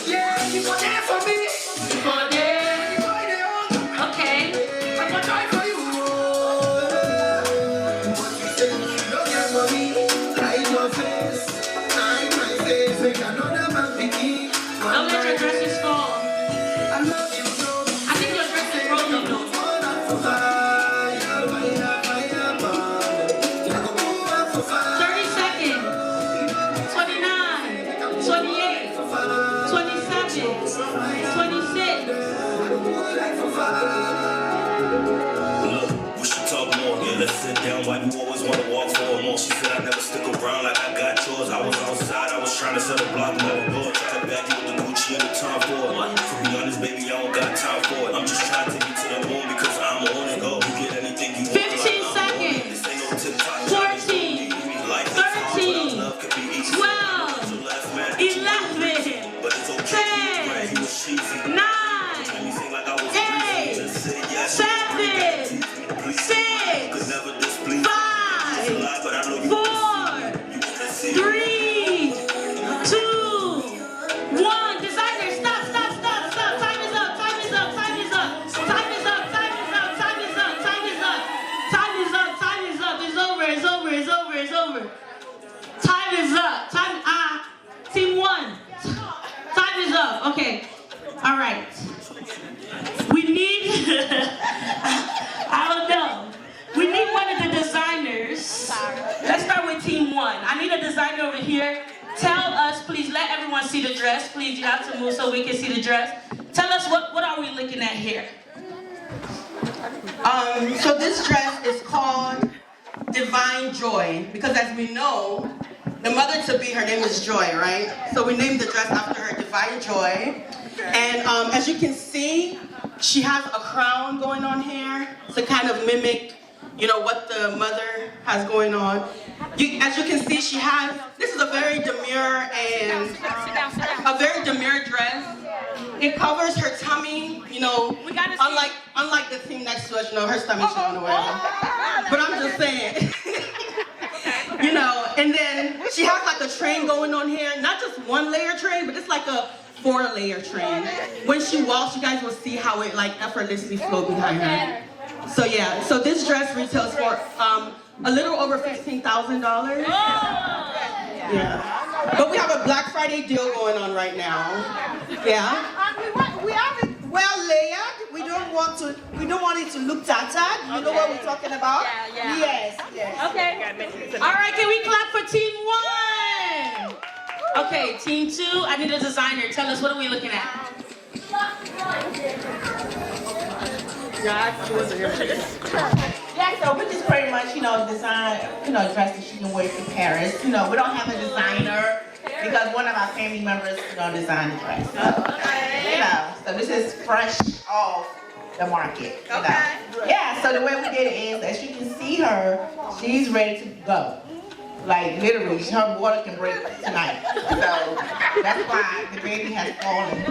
Yeah, you were there for me. Okay. I'm gonna die for you. What you say, you don't care for me. Hide your face, hide my face. Make another man begin. Don't let your dresses fall. I love you so. I think your dress is rolling though. Burn up for fire, fire, fire, burn. You go burn up for fire. 30 seconds. 29, 28, 27, 26. Look, we should talk more. Yeah, let's sit down. Why you always want to walk for more? She said I never stick around like I got yours. I was outside, I was trying to set a block more. Go try to back you with the Gucci and the time for it. To be honest, baby, I don't got time for it. I'm just trying to take you to the moon because I'm on it. Go, you get anything you want. 15 seconds. This ain't no TikTok. 14, 13, 12, 11, But it's okay. 10, Right, he was cheesy. 9, Anything like I was 8, just say yes. 7, Could 6, never displease. 5, It's a lie, but I know you 4, you wanna see 3, 2, 1. Designer, stop. Time is up. Time is up. Time is up. Time is up. Time is up. Time is up. Time is up. Time is up. Time is up. It's over. It's over. It's over. It's over. Time is up. Team 1. Time is up. Okay. All right. We need, I don't know. We need one of the designers. Let's start with team 1. I need a designer over here. Tell us, please, let everyone see the dress. Please, you have to move so we can see the dress. Tell us what are we looking at here? So this dress is called Divine Joy because as we know, the mother-to-be, her name is Joy, right? So we named the dress after her, Divine Joy. And as you can see, she has a crown going on here to kind of mimic, you know, what the mother has going on. As you can see, she has, this is a very demure dress. It covers her tummy, you know, unlike the thing next to us, you know, her stomach's showing or whatever. But I'm just saying. You know, and then she has like a train going on here, not just 1-layer train, but it's like a 4-layer train. When she walks, you guys will see how it like effortlessly flows behind her. So yeah, so this dress retails for a little over $15,000. Yeah, but we have a Black Friday deal going on right now. Yeah. We have it well layered. We don't want it to look tattered. You know what we're talking about? Yeah. Yes. Okay. All right, can we clap for team 1? Okay, team 2, I need a designer. Tell us, what are we looking at? Yeah, so we just pretty much, design, dress that she can wear to Paris. We don't have a designer because one of our family members, designed the dress. So this is fresh off the market. Yeah, so the way we did it is, as you can see her, she's ready to go. Like literally, her water can break tonight. So that's why the baby has fallen.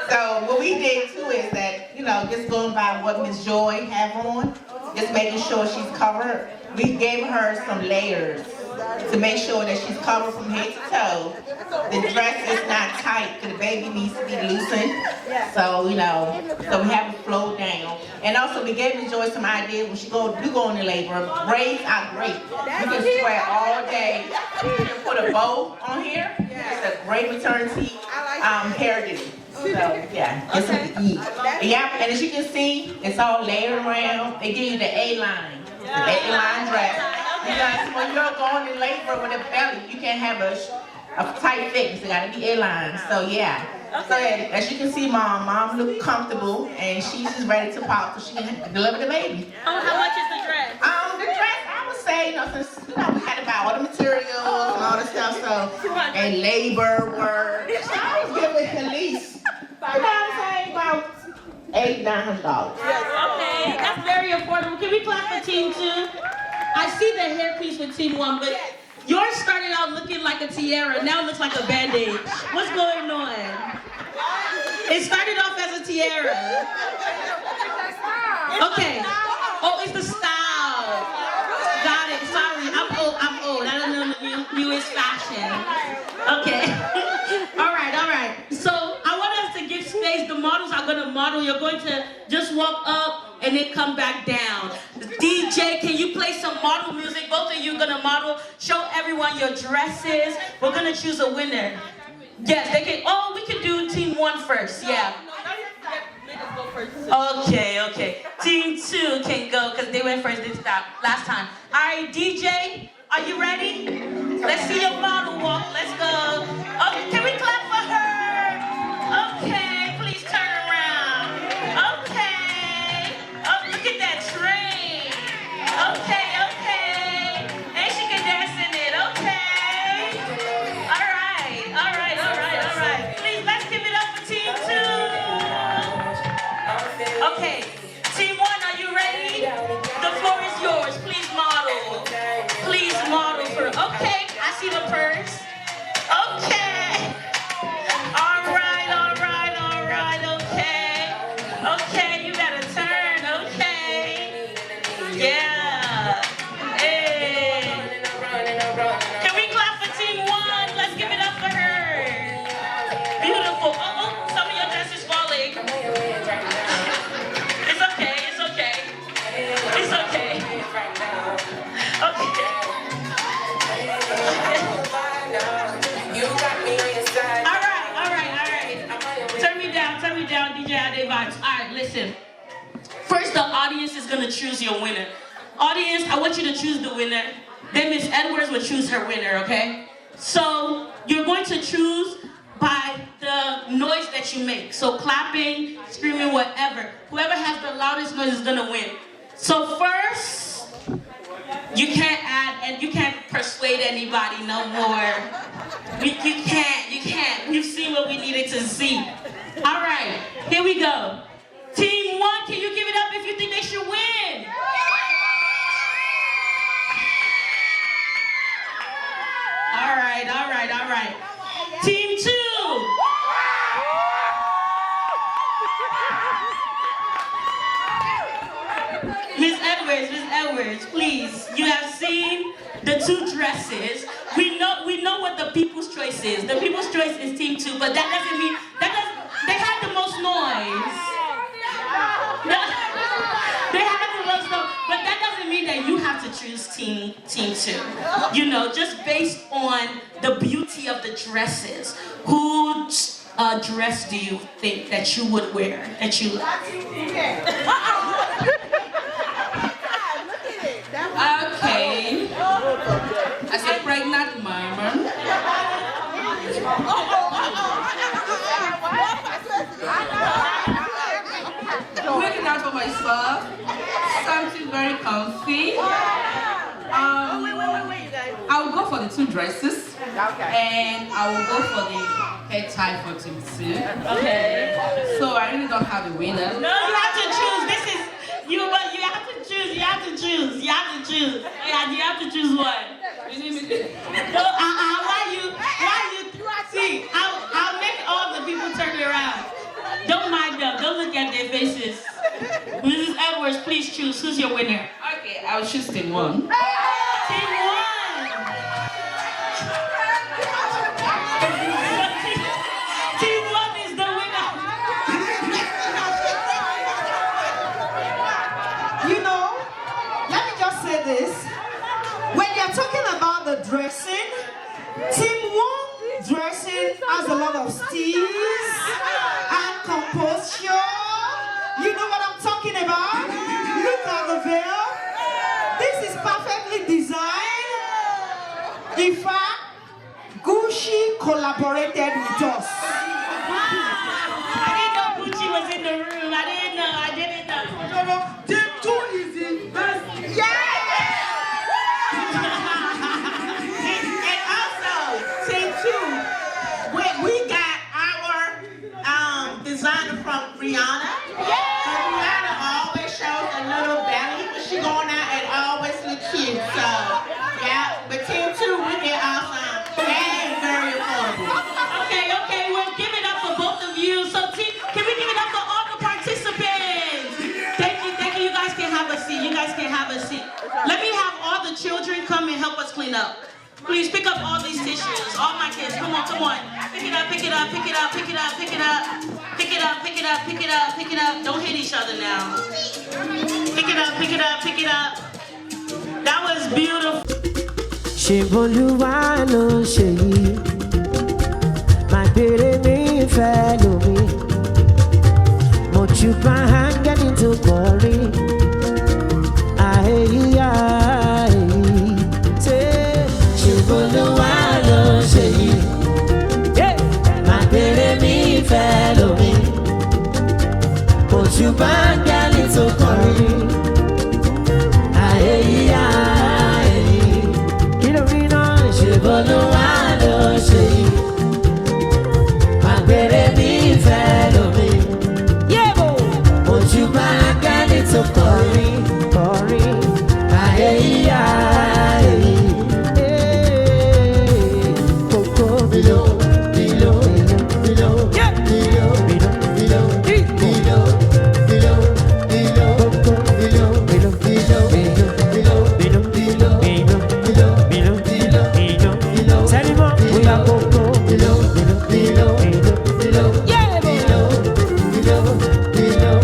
So what we did too is that, just going by what Miss Joy have on, just making sure she's covered. We gave her some layers to make sure that she's covered from head to toe. The dress is not tight because the baby needs to be loosened. So, so we have it flow down. And also we gave Miss Joy some ideas when she do go into labor. Braids are great. You can sweat all day. You can put a bow on here. It's a great maternity hairdo. So yeah, it's something to eat. Yeah, and as you can see, it's all layered around. They give you the A-line. The A-line dress. Because when you're going in labor with a belly, you can't have a tight fit. It gotta be A-line. So yeah. So as you can see, mom look comfortable and she's just ready to pop so she can deliver the baby. How much is the dress? The dress, I would say, since we had to buy all the materials and all this stuff, so and labor work. I was giving at least, about $800-900. Okay, that's very affordable. Can we clap for team 2? I see the hairpiece with team 1, but yours started out looking like a tiara. Now it looks like a bandage. What's going on? It started off as a tiara. Okay. Oh, it's the style. Got it. Sorry, I'm old. I don't know the newest fashion. Okay. All right. So I want us to give space. The models are gonna model. You're going to just walk up and then come back down. The DJ, can you play some model music? Both of you are gonna model. Show everyone your dresses. We're gonna choose a winner. Yes, they can. Oh, we can do team 1 first. Yeah. Okay. Team 2 can go because they went first this time, last time. All right, DJ, are you ready? Let's see your model walk. Let's go. Oh, can we clap for her? Okay, please turn around. Okay. Oh, look at that train. Okay. And she can dance in it. Okay. All right. Please, let's give it up for team 2. Okay, team 1, are you ready? The floor is yours. Please model. Okay, I see the purse. Okay. All right. Okay, you better turn. Okay. Yeah. Hey. Can we clap for team 1? Let's give it up for her. Beautiful. Oh, some of your dress is falling. It's okay. Turn me down, DJ Ade Vibes. All right, listen. First, the audience is gonna choose your winner. Audience, I want you to choose the winner. Then Miss Edwards will choose her winner, okay? So, you're going to choose by the noise that you make. So clapping, screaming, whatever. Whoever has the loudest noise is gonna win. So first, you can't add and you can't persuade anybody no more. You can't. We've seen what we needed to see. All right, here we go. Team 1, can you give it up if you think they should win? All right. Team 2. Miss Edwards, please. You have seen the 2 dresses. We know what the people's choice is. The people's choice is team 2, but that doesn't mean they had the most noise. They had the most noise, but that doesn't mean that you have to choose team 2. You know, just based on the beauty of the dresses. Whose dress do you think that you would wear, that you like? Okay. As a pregnant mama. Working out for myself. Something very comfy. I will go for the 2 dresses. And I will go for the head tie for team 2. Okay. So I really don't have a winner. No, you have to choose. This is you, but you have to choose. You have to choose. Yeah, you have to choose one. No, why you? See, I'll make all the people turn around. Don't mind them. Don't look at their faces. Mrs. Edwards, please choose. Who's your winner? Okay, I'll choose team 1. Team 1. Team 1 is the winner. You know, let me just say this. When you're talking about the dressing, team 1 dressing has a lot of steeze and composure. You know what I'm talking about? Look at the veil. This is perfectly designed. In fact, Gucci collaborated with us. I didn't know Gucci was in the room. I didn't know. Team 2 is the best. And also, team 2, we got our designer from Rihanna. So Rihanna always shows a little belly when she going out and always look cute. So yeah, but team 2 we get awesome and very affordable. Okay, we'll give it up for both of you. So team up. Please pick up all these tissues. All my kids, come on, come on. Pick it up, pick it up, pick it up, pick it up, pick it up. Pick it up, pick it up, pick it up, pick it up. Don't hit each other now. Pick it up, pick it up, pick it up. That was beautiful. Ṣèbọ̀lúwa ló ṣe yìí, máa bèrè mi fẹ́ lómi. Mo júbà áńgẹ́lì tó kọrin, àhẹ́yíyá èyí. Ṣèbọ̀lúwa ló ṣe yìí, máa bèrè mi fẹ́ lómi. Mo júbà áńgẹ́lì tó kọrin, àhẹ́yíyá èyí. Ṣèbọ̀lúwa ló ṣe yìí, máa bèrè mi fẹ́ lómi. Ojúbà áńgẹ́lì tó kọrin, kọrin, àhẹ́yíyá èyí. Kókó bìló, bìló, bìló, bìló, bìló, bìló, bìló, bìló, bìló, kókó bìló, bìló, bìló, bìló, bìló, bìló, bìló, bìló, bìló, bìló, bìló. Sẹ́nimọ́, bóyá kókó bìló, bìló, bìló, bìló, bìló, bìló, bìló, bìló.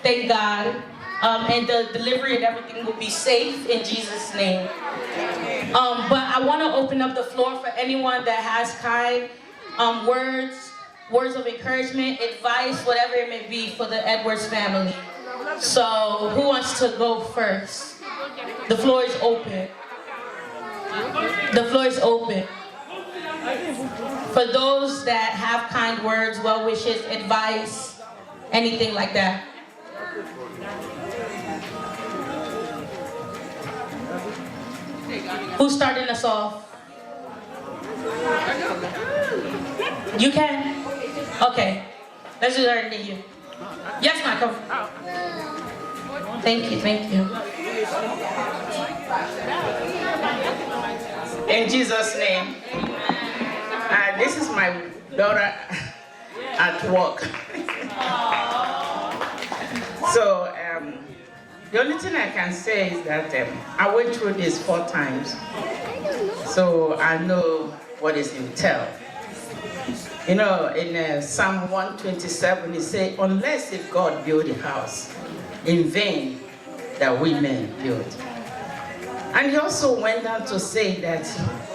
Thank God. And the delivery and everything will be safe in Jesus' name. But I want to open up the floor for anyone that has kind words of encouragement, advice, whatever it may be for the Edwards family. So who wants to go first? The floor is open. The floor is open. For those that have kind words, well wishes, advice, anything like that. Who's starting us off? You can? Okay. Let's do that to you. Yes, Michael. Thank you, thank you. In Jesus' name. This is my daughter at work. So, the only thing I can say is that I went through this 4 times. So I know what is entailed. You know, in Psalm 127, it says, unless if God build a house, in vain that we men build. And he also went on to say that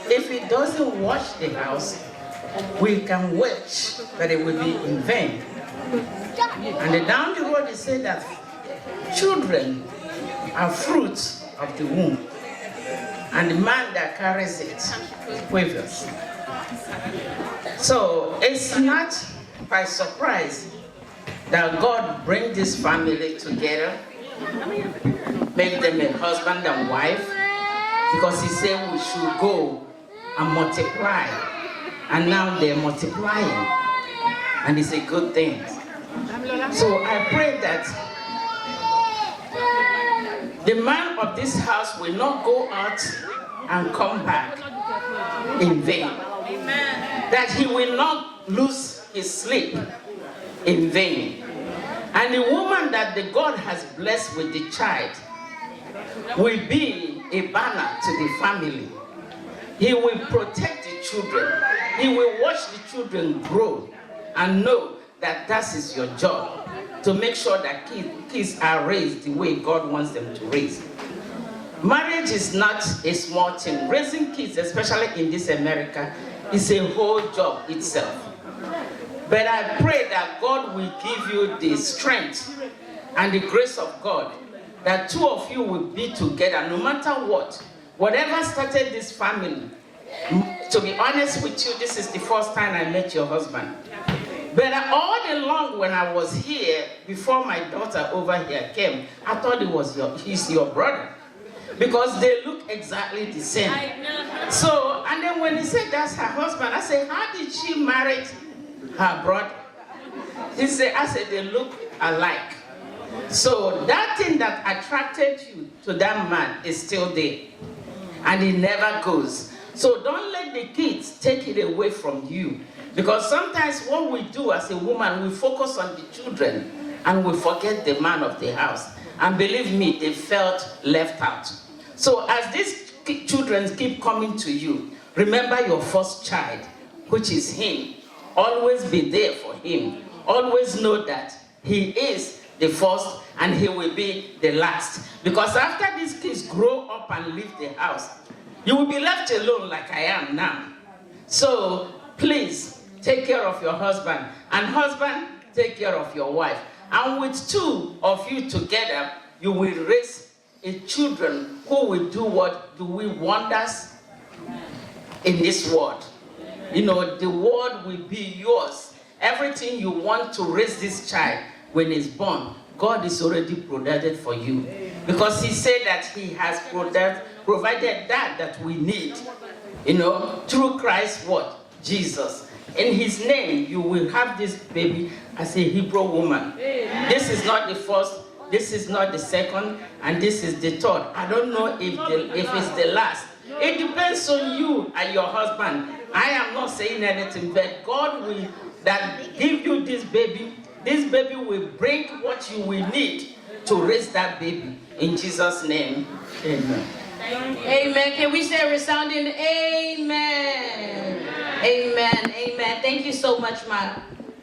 if he doesn't wash the house, we can watch that it will be in vain. And then down the road, he said that children are fruits of the womb, and the man that carries it quivers. So it's not by surprise that God bring this family together, make them a husband and wife, because he said we should go and multiply. And now they're multiplying, and it's a good thing. So I pray that the man of this house will not go out and come back in vain. That he will not lose his sleep in vain. And the woman that the God has blessed with the child will be a banner to the family. He will protect the children. He will watch the children grow and know that that is your job, to make sure that kids are raised the way God wants them to raise. Marriage is not a small thing. Raising kids, especially in this America, is a whole job itself. But I pray that God will give you the strength and the grace of God, that two of you will be together no matter what. Whatever started this family, to be honest with you, this is the first time I met your husband. But all along when I was here, before my daughter over here came, I thought he's your brother. Because they look exactly the same. So, and then when he said that's her husband, I said, how did she marry her brother? I said, they look alike. So that thing that attracted you to that man is still there. And it never goes. So don't let the kids take it away from you. Because sometimes what we do as a woman, we focus on the children and we forget the man of the house. And believe me, they felt left out. So as these children keep coming to you, remember your first child, which is him. Always be there for him. Always know that he is the first and he will be the last. Because after these kids grow up and leave the house, you will be left alone like I am now. So please take care of your husband. And husband, take care of your wife. And with two of you together, you will raise children who will do wonders in this world. You know, the world will be yours. Everything you want to raise this child when he's born, God is already provided for you. Because he said that he has provided that we need. You know, through Christ what? Jesus. In his name, you will have this baby as a Hebrew woman. This is not the first, this is not the second, and this is the third. I don't know if it's the last. It depends on you and your husband. I am not saying anything, but God will give you this baby. This baby will bring what you will need to raise that baby. In Jesus' name, amen. Amen. Can we say a resounding amen? Amen. Amen. Thank you so much, Ma.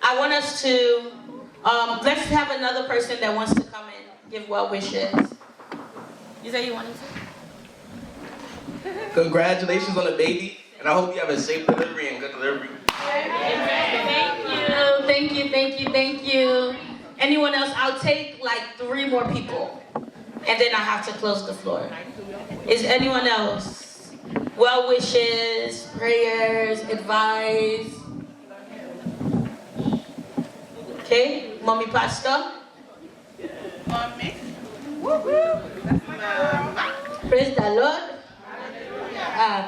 I want us to, let's have another person that wants to come in, give well wishes. You say you wanted to? Congratulations on the baby, and I hope you have a safe delivery and good delivery. Thank you, thank you, thank you. Anyone else? I'll take like 3 more people, and then I have to close the floor. Is anyone else? Well wishes, prayers, advice. Okay, Mommy Pastor. Mommy. Praise the Lord.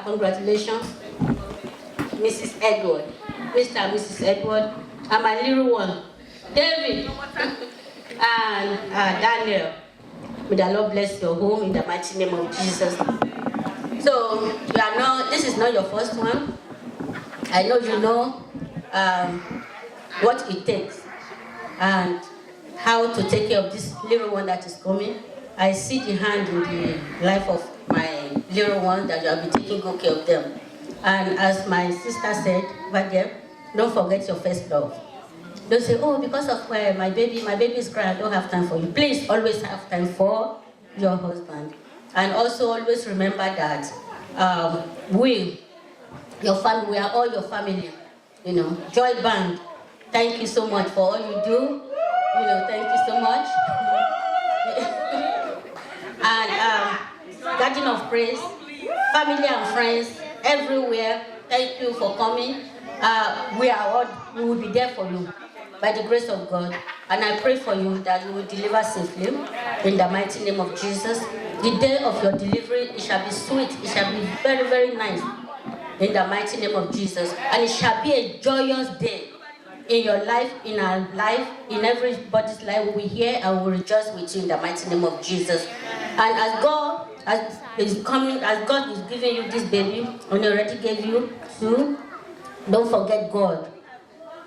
Congratulations, Mrs. Edward, Mr. and Mrs. Edward, and my little one, David, and Daniel. May the Lord bless your home in the mighty name of Jesus. So, this is not your first one. I know you know what it takes and how to take care of this little one that is coming. I see the hand in the life of my little one that you have been taking good care of them. And as my sister said right there, don't forget your first love. Don't say, oh, because of my baby is crying, I don't have time for you. Please always have time for your husband. And also always remember that your family, we are all your family. You know, Joy Band, thank you so much for all you do. You know, thank you so much. And Garden of Praise, family and friends everywhere, thank you for coming. We will be there for you by the grace of God. And I pray for you that you will deliver safely in the mighty name of Jesus. The day of your delivery, it shall be sweet. It shall be very, very nice in the mighty name of Jesus. And it shall be a joyous day in your life, in our life, in everybody's life. We will hear and we will rejoice with you in the mighty name of Jesus. And as God is coming, as God is giving you this baby, and He already gave you two, don't forget God.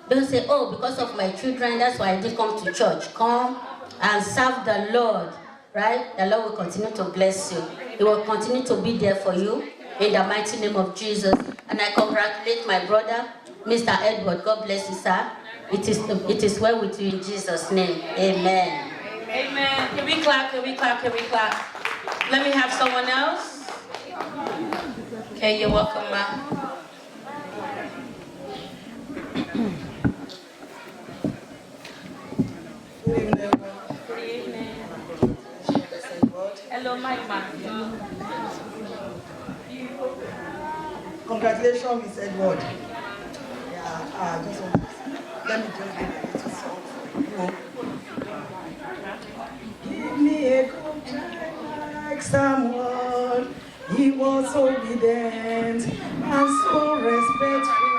Don't say, oh, because of my children, that's why I didn't come to church. Come and serve the Lord, right? The Lord will continue to bless you. He will continue to be there for you in the mighty name of Jesus. And I congratulate my brother, Mr. Edward. God bless you, sir. It is well with you in Jesus' name. Amen. Amen. Can we clap? Can we clap? Can we clap? Let me have someone else. Okay, you're welcome, ma. Good evening. Good evening. Hello, my man. Congratulations, Miss Edward. Yeah, just let me just give a little song for you. Give me a good child like someone. He was obedient and so respectful.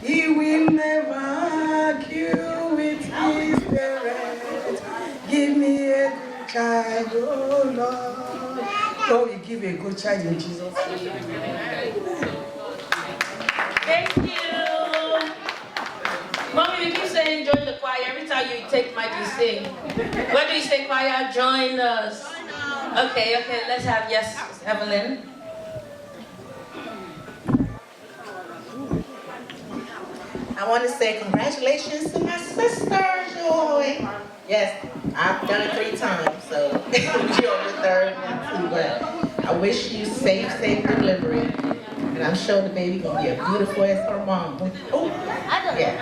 He will never argue with his parents. Give me a good child, oh Lord. God will give a good child in Jesus' name. Thank you. Mommy, we keep saying join the choir. Every time you take mic, you sing. Where do you say choir? Join us. Okay, let's have yes, Evelyn. I want to say congratulations to my sister, Joy. Yes, I've done it 3 times, so you're the third one too, but I wish you safe delivery. And I'm sure the baby gonna be as beautiful as her mom. Oh, yeah.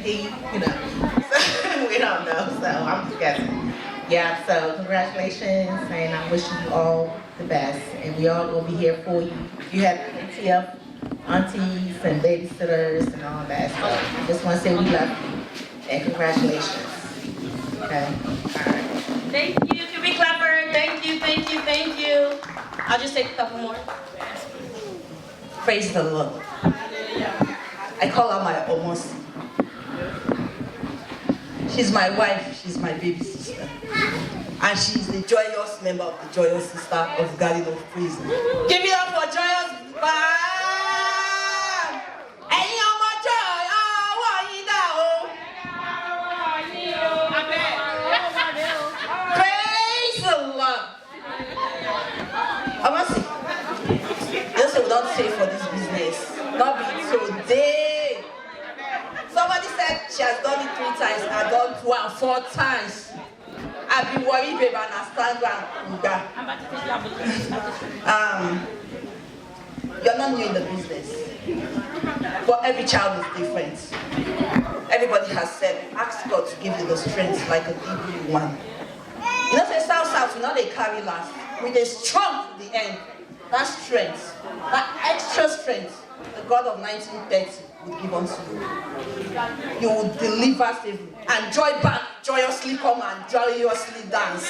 He, you know, we don't know, so I'm just guessing. Yeah, so congratulations, and I'm wishing you all the best, and we all gonna be here for you. You have plenty of aunties and babysitters and all that, so I just want to say we love you, and congratulations. Okay, all right. Thank you. Can we clap for her? Thank you, thank you, thank you. I'll just take a couple more. Praise the Lord. I call her my almost. She's my wife, she's my baby sister. And she's the joyous member of the Joyous Sister of Garden of Praise. Give it up for Joyous Band! Ẹ̀yin ọmọ Joy, ọwọ́ yín dà o. Praise the Lord. I must say, this will not say for this business. Not be today. Somebody said she has done it 3 times. I've done 2 and 4 times. I've been worried, babe, and I stand around. You're not new in the business. But every child is different. Everybody has said, ask God to give you the strength like a Hebrew one. You know, say South, you know they carry last. With a strong to the end. That strength, that extra strength, the God of 1930 will give unto you. You will deliver safely. And joy back, joyously come and joyously dance.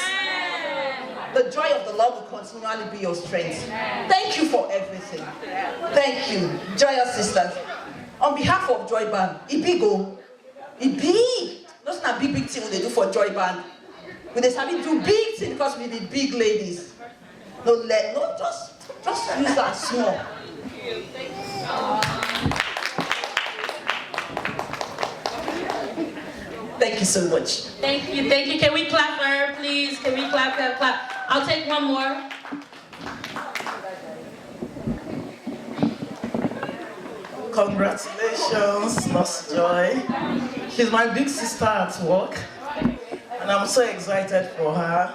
The joy of the Lord will continually be your strength. Thank you for everything. Thank you, joyous sisters. On behalf of Joy Band, Ibigo, Ibi, those are big things they do for Joy Band. We they start do big things because we be big ladies. No, just use that small. Thank you so much. Thank you, thank you. Can we clap for her, please? Can we clap? I'll take one more. Congratulations, Miss Joy. She's my big sister at work, and I'm so excited for her.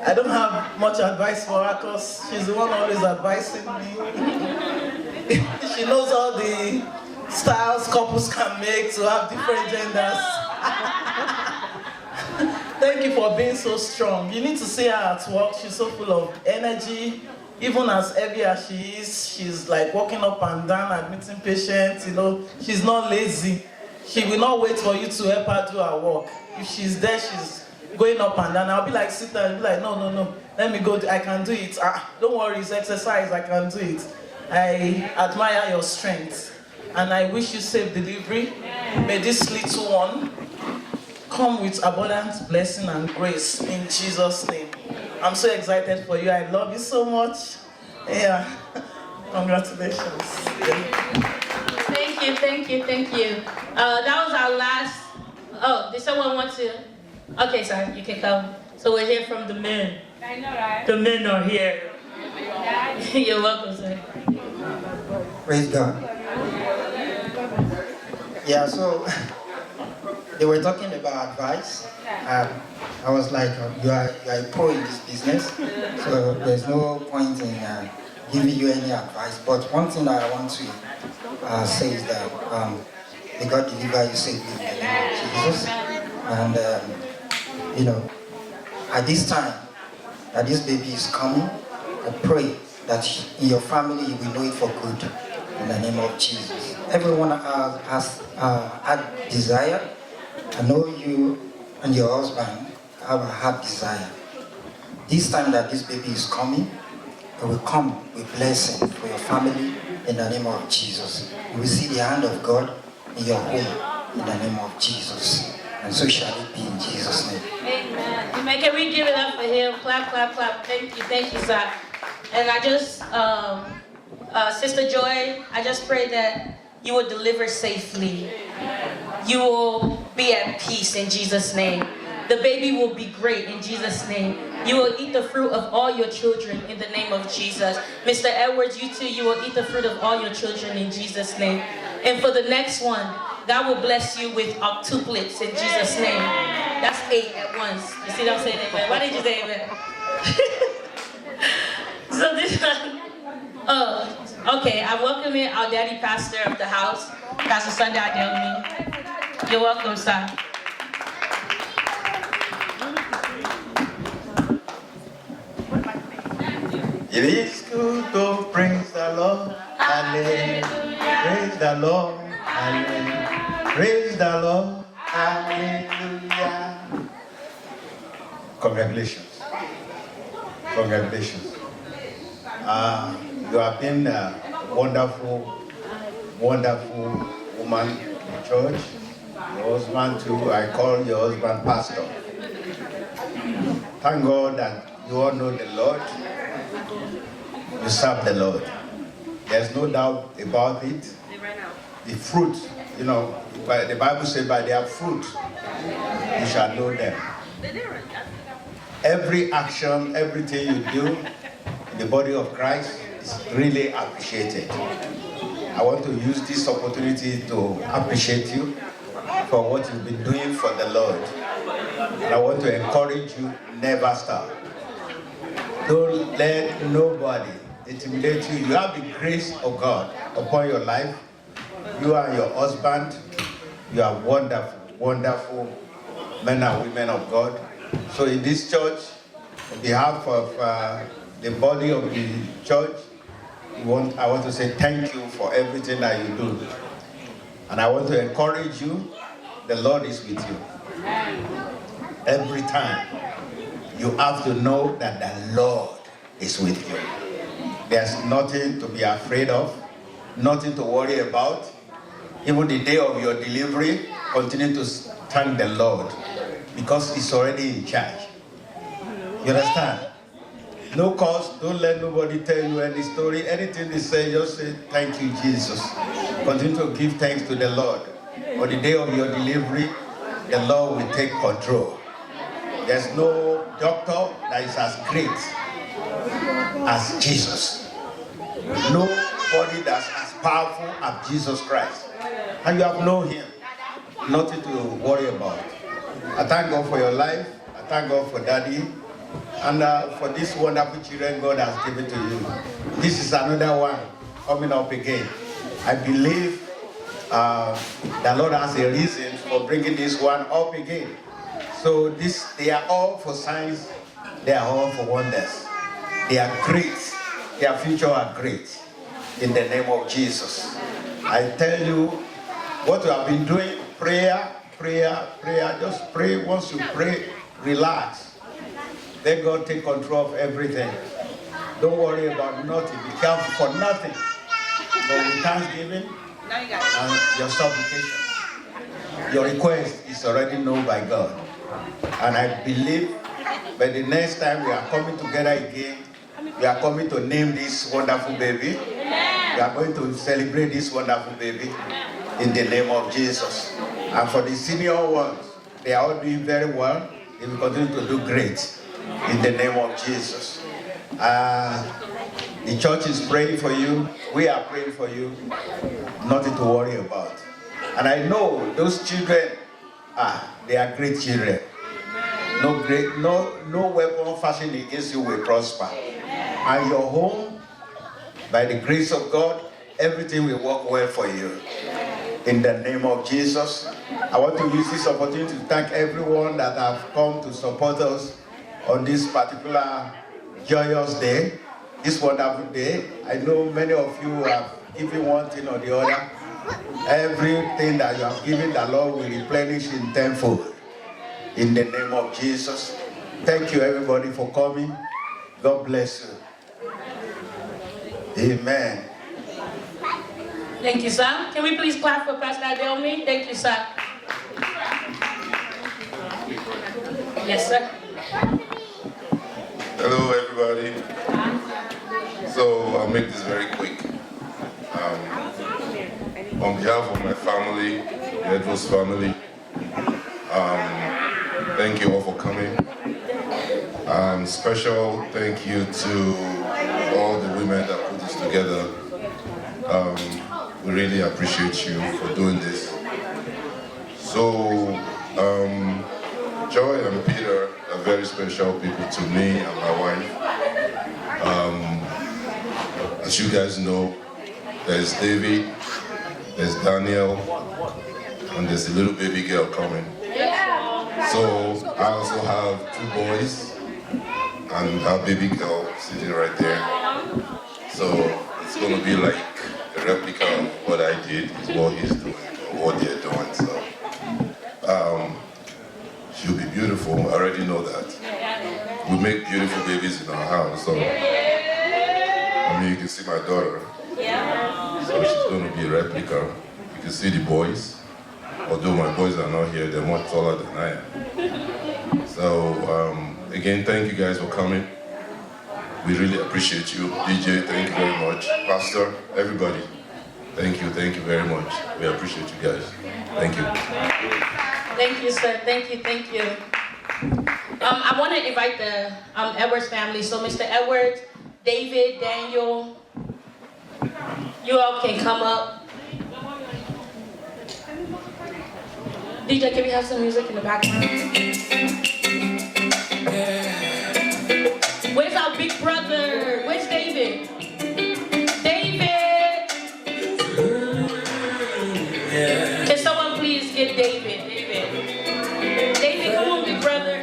I don't have much advice for her because she's the one always advising me. She knows all the styles couples can make to have different genders. Thank you for being so strong. You need to see her at work. She's so full of energy, Even as heavy as she is, she's like walking up and down, admitting patients, you know, she's not lazy. She will not wait for you to help her do her work. If she's there, she's going up and down. I'll be like, sit there, and be like, no, let me go, I can do it. Don't worry, it's exercise, I can do it. I admire your strength, and I wish you safe delivery. May this little one come with abundant blessing and grace in Jesus' name. I'm so excited for you. I love you so much. Yeah. Congratulations. Thank you. That was our last. Oh, did someone want to? Okay, sir, you can come. So we'll hear from the men. I know, right? The men are here. You're welcome, sir. Praise God. Yeah, so they were talking about advice. I was like, you are a pro in this business, so there's no point in giving you any advice. But one thing that I want to say is that may God deliver you safely in the name of Jesus. And, you know, at this time that this baby is coming, I pray that in your family you will know it for good in the name of Jesus. Everyone has had desire. I know you and your husband have a heart desire. This time that this baby is coming, it will come with blessing for your family in the name of Jesus. You will see the hand of God in your home in the name of Jesus. And so shall it be in Jesus' name. Amen. Can we give it up for him? Clap, clap, clap. Thank you, sir. And I just, Sister Joy, I just pray that you will deliver safely. You will be at peace in Jesus' name. The baby will be great in Jesus' name. You will eat the fruit of all your children in the name of Jesus. Mr. Edwards, you too, you will eat the fruit of all your children in Jesus' name. And for the next one, God will bless you with octuplets in Jesus' name. That's 8 at once. You see what I'm saying, amen? Why did you say amen? So this one, okay, I'm welcoming our daddy pastor of the house, Pastor Sunday Adelmi. You're welcome, sir. It is good to praise the Lord. Hallelujah. Praise the Lord. Hallelujah. Praise the Lord. Hallelujah. Congratulations. Congratulations. You have been a wonderful, wonderful woman in church. Your husband too. I call your husband pastor. Thank God that you all know the Lord. You serve the Lord. There's no doubt about it. The fruit, you know, the Bible says by their fruit you shall know them. Every action, everything you do in the body of Christ is really appreciated. I want to use this opportunity to appreciate you for what you've been doing for the Lord. And I want to encourage you, never stop. Don't let nobody intimidate you. You have the grace of God upon your life. You and your husband, you are wonderful, wonderful men and women of God. So in this church, on behalf of the body of the church, I want to say thank you for everything that you do. And I want to encourage you, the Lord is with you. Every time, you have to know that the Lord is with you. There's nothing to be afraid of, nothing to worry about. Even the day of your delivery, continue to thank the Lord because He's already in charge. You understand? No cause, don't let nobody tell you any story. Anything they say, just say, thank you, Jesus. Continue to give thanks to the Lord. On the day of your delivery, the Lord will take control. There's no doctor that is as great as Jesus. Nobody that's as powerful as Jesus Christ. And you have known Him. Nothing to worry about. I thank God for your life. I thank God for Daddy. And for this wonderful children God has given to you. This is another one coming up again. I believe the Lord has a reason for bringing this one up again. So they are all for signs. They are all for wonders. They are great their future are great. In the name of Jesus. I tell you, what you have been doing, prayer, prayer, prayer. Just pray. Once you pray, relax. Let God take control of everything. Don't worry about nothing. Be careful for nothing. But with thanksgiving and your supplication, your request is already known by God. And I believe by the next time we are coming together again, we are coming to name this wonderful baby. We are going to celebrate this wonderful baby in the name of Jesus. And for the senior ones, they are all doing very well. They will continue to do great in the name of Jesus. The church is praying for you. We are praying for you. Nothing to worry about. And I know those children, they are great children. No weapon fashioned against you will prosper. And your home, by the grace of God, everything will work well for you. In the name of Jesus, I want to use this opportunity to thank everyone that have come to support us on this particular joyous day, this wonderful day. I know many of you have given one thing or the other. Everything that you have given, the Lord will replenish in tenfold. In the name of Jesus. Thank you everybody for coming. God bless you. Amen. Thank you, sir. Can we please clap for Pastor Adelmi? Thank you, sir. Yes, sir. Hello, everybody. So I'll make this very quick. On behalf of my family, the Edwards family, thank you all for coming. Special thank you to all the women that put this together. We really appreciate you for doing this. So, Joy and Peter are very special people to me and my wife. As you guys know, there's David, there's Daniel, and there's a little baby girl coming. So I also have 2 boys and our baby girl sitting right there. So it's going to be like a replica of what I did, is what he's doing, or what they're doing. So she'll be beautiful, I already know that. We make beautiful babies in our house, so I mean, you can see my daughter. So she's going to be a replica. You can see the boys. Although my boys are not here, they're much taller than I am. So, again, thank you guys for coming. We really appreciate you. DJ, thank you very much. Pastor, everybody, thank you very much. We appreciate you guys. Thank you. Thank you, sir. Thank you. I want to invite the Edwards family. So, Mr. Edwards, David, Daniel, you all can come up. DJ, can we have some music in the background? Where's our big brother? Where's David? David! Can someone please get David? David, come on, big brother.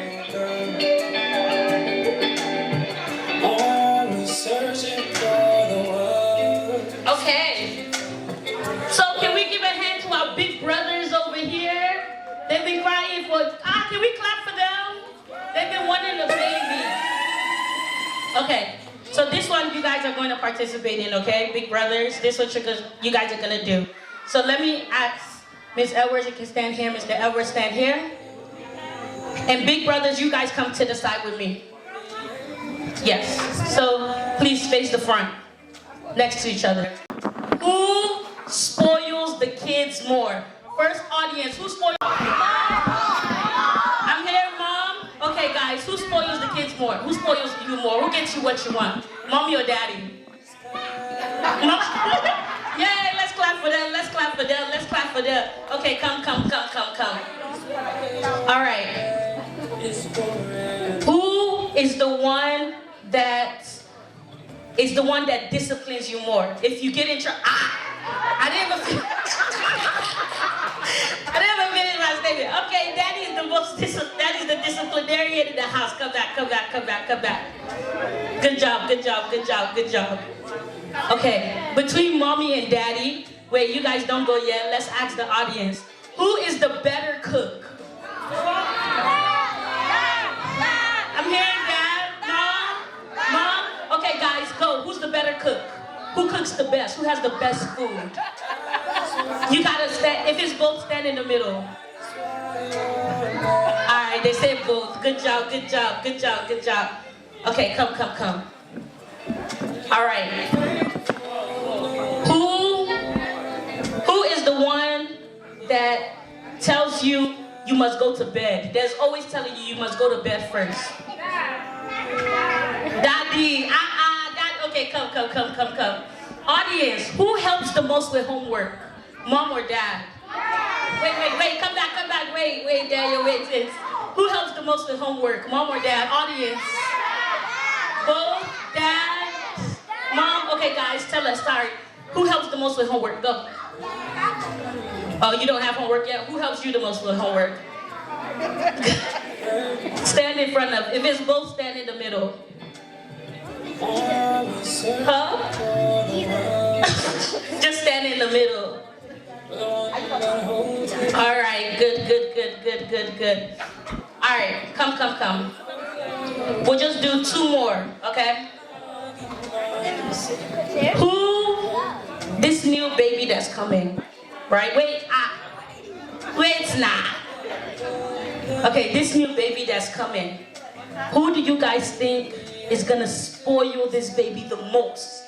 Okay. So can we give a hand to our big brothers over here? They've been crying for, can we clap for them? They've been wanting a baby. Okay, so this one you guys are going to participate in, okay? Big brothers, this is what you guys are going to do. So let me ask Miss Edwards, you can stand here. Mr. Edwards, stand here. And big brothers, you guys come to the side with me. Yes, so please face the front, next to each other. Who spoils the kids more? First audience, who spoils? I'm here, Mom. Okay, guys, who spoils the kids more? Who spoils you more? Who gets you what you want? Mommy or Daddy? Yay, let's clap for them. Let's clap for them. Let's clap for them. Okay, come. All right. Who is the one that disciplines you more? If you get in trouble, I didn't even finish my statement. Okay, Daddy is the disciplinarian in the house. Come back, come back, come back, come back. Good job, good job, good job, good job. Okay, between mommy and daddy, wait, you guys don't go yet. Let's ask the audience. Who is the better cook? I'm hearing dad, mom. Okay, guys, go. Who's the better cook? Who cooks the best? Who has the best food? You gotta stand. If it's both, stand in the middle. All right, they said both. Good job, good job, good job, good job. Okay, come. All right. Who is the one that tells you you must go to bed? There's always telling you must go to bed first. Daddy, okay, come. Audience, who helps the most with homework? Mom or dad? Wait, come back, wait, Daniel, wait. Who helps the most with homework? Mom or dad? Audience? Both? Dad? Mom? Okay, guys, tell us, sorry. Who helps the most with homework? Go. Oh, you don't have homework yet? Who helps you the most with homework? Stand in front of. If it's both, stand in the middle. Huh? Just stand in the middle. All right, good. All right, come. We'll just do 2 more, okay? Who, this new baby that's coming, right? Wait, nah. Okay, this new baby that's coming, who do you guys think is gonna spoil this baby the most?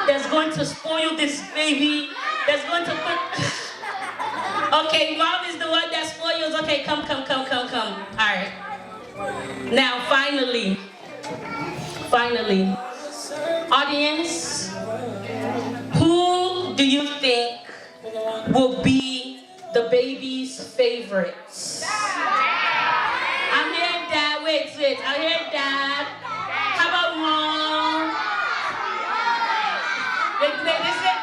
That's going to spoil this baby, that's going to put... Okay, mom is the one that spoils. Okay, come. All right. Now, finally, audience, who do you think will be the baby's favorites? I'm hearing dad. Wait. I'm hearing dad. How about mom? Wait, listen.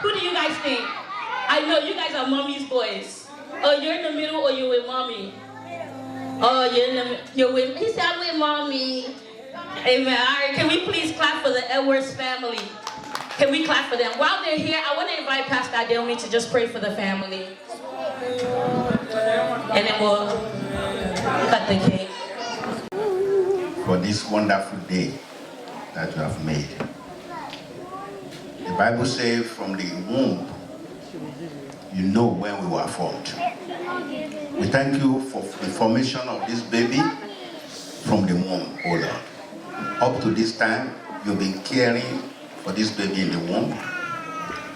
Who do you guys think? I know you guys are mommy's boys. Oh, you're in the middle or you're with mommy? Oh, you're with, he said I'm with mommy. Amen. All right, can we please clap for the Edwards family? Can we clap for them? While they're here, I want to invite Pastor Adelmi to just pray for the family. And then we'll cut the cake. For this wonderful day that you have made. The Bible says from the womb, you know when we were formed. We thank you for the formation of this baby from the womb, O Lord. Up to this time, you've been caring for this baby in the womb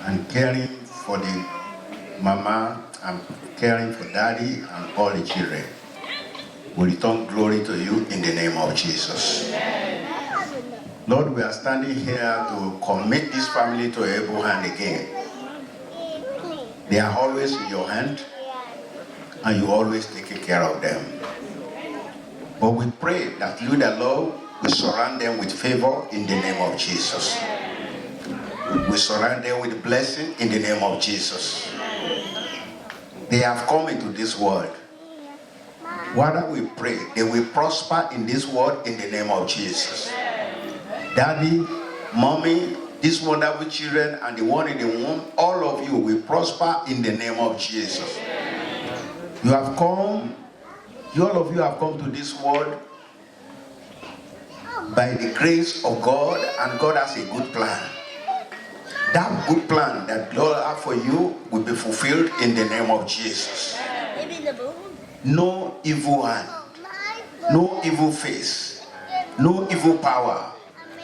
and caring for the mama and caring for daddy and all the children. We return glory to you in the name of Jesus. Lord, we are standing here to commit this family to your able hand again. They are always in your hand, and you always take care of them. But we pray that you, the Lord, will surround them with favor in the name of Jesus. We surround them with blessing in the name of Jesus. They have come into this world. Whether we pray, they will prosper in this world in the name of Jesus. Daddy, mommy, these wonderful children and the one in the womb, all of you will prosper in the name of Jesus. You have come, all of you have come to this world by the grace of God, and God has a good plan. That good plan that God has for you will be fulfilled in the name of Jesus. No evil hand, no evil face, no evil power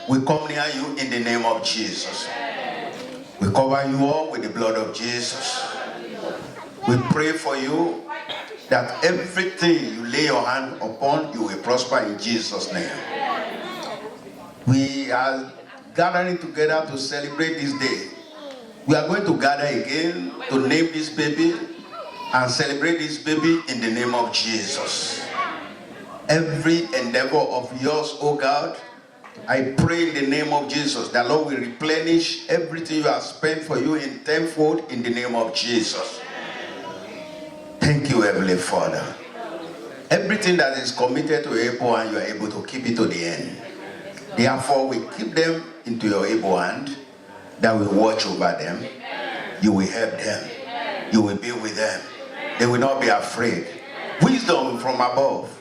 will come near you in the name of Jesus. We cover you all with the blood of Jesus. We pray for you that everything you lay your hand upon, you will prosper in Jesus' name. We are gathering together to celebrate this day. We are going to gather again to name this baby and celebrate this baby in the name of Jesus. Every endeavor of yours, oh God, I pray in the name of Jesus that Lord will replenish everything you have spent for you in tenfold in the name of Jesus. Thank you, Heavenly Father. Everything that is committed to your able hand, you are able to keep it to the end. Therefore, we keep them into your able hand, that will watch over them. You will help them. You will be with them. They will not be afraid. Wisdom from above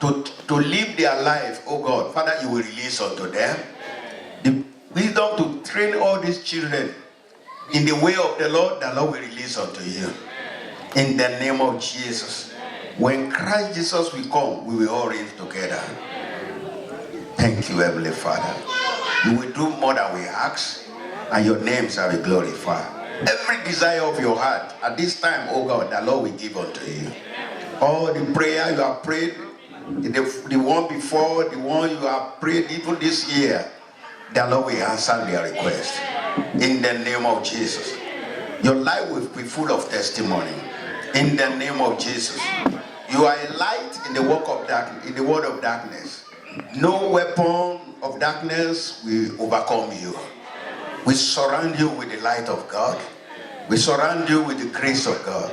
to live their life, oh God. Father, you will release unto them the wisdom to train all these children in the way of the Lord will release unto you. In the name of Jesus. When Christ Jesus will come, we will all reign together. Thank you, Heavenly Father. You will do more than we ask, and your name shall be glorified. Every desire of your heart at this time, oh God, the Lord will give unto you. All the prayer you have prayed, the one before, the one you have prayed even this year, the Lord will answer their request. In the name of Jesus. Your life will be full of testimony. In the name of Jesus. You are a light in the work of darkness, in the world of darkness. No weapon of darkness will overcome you. We surround you with the light of God. We surround you with the grace of God.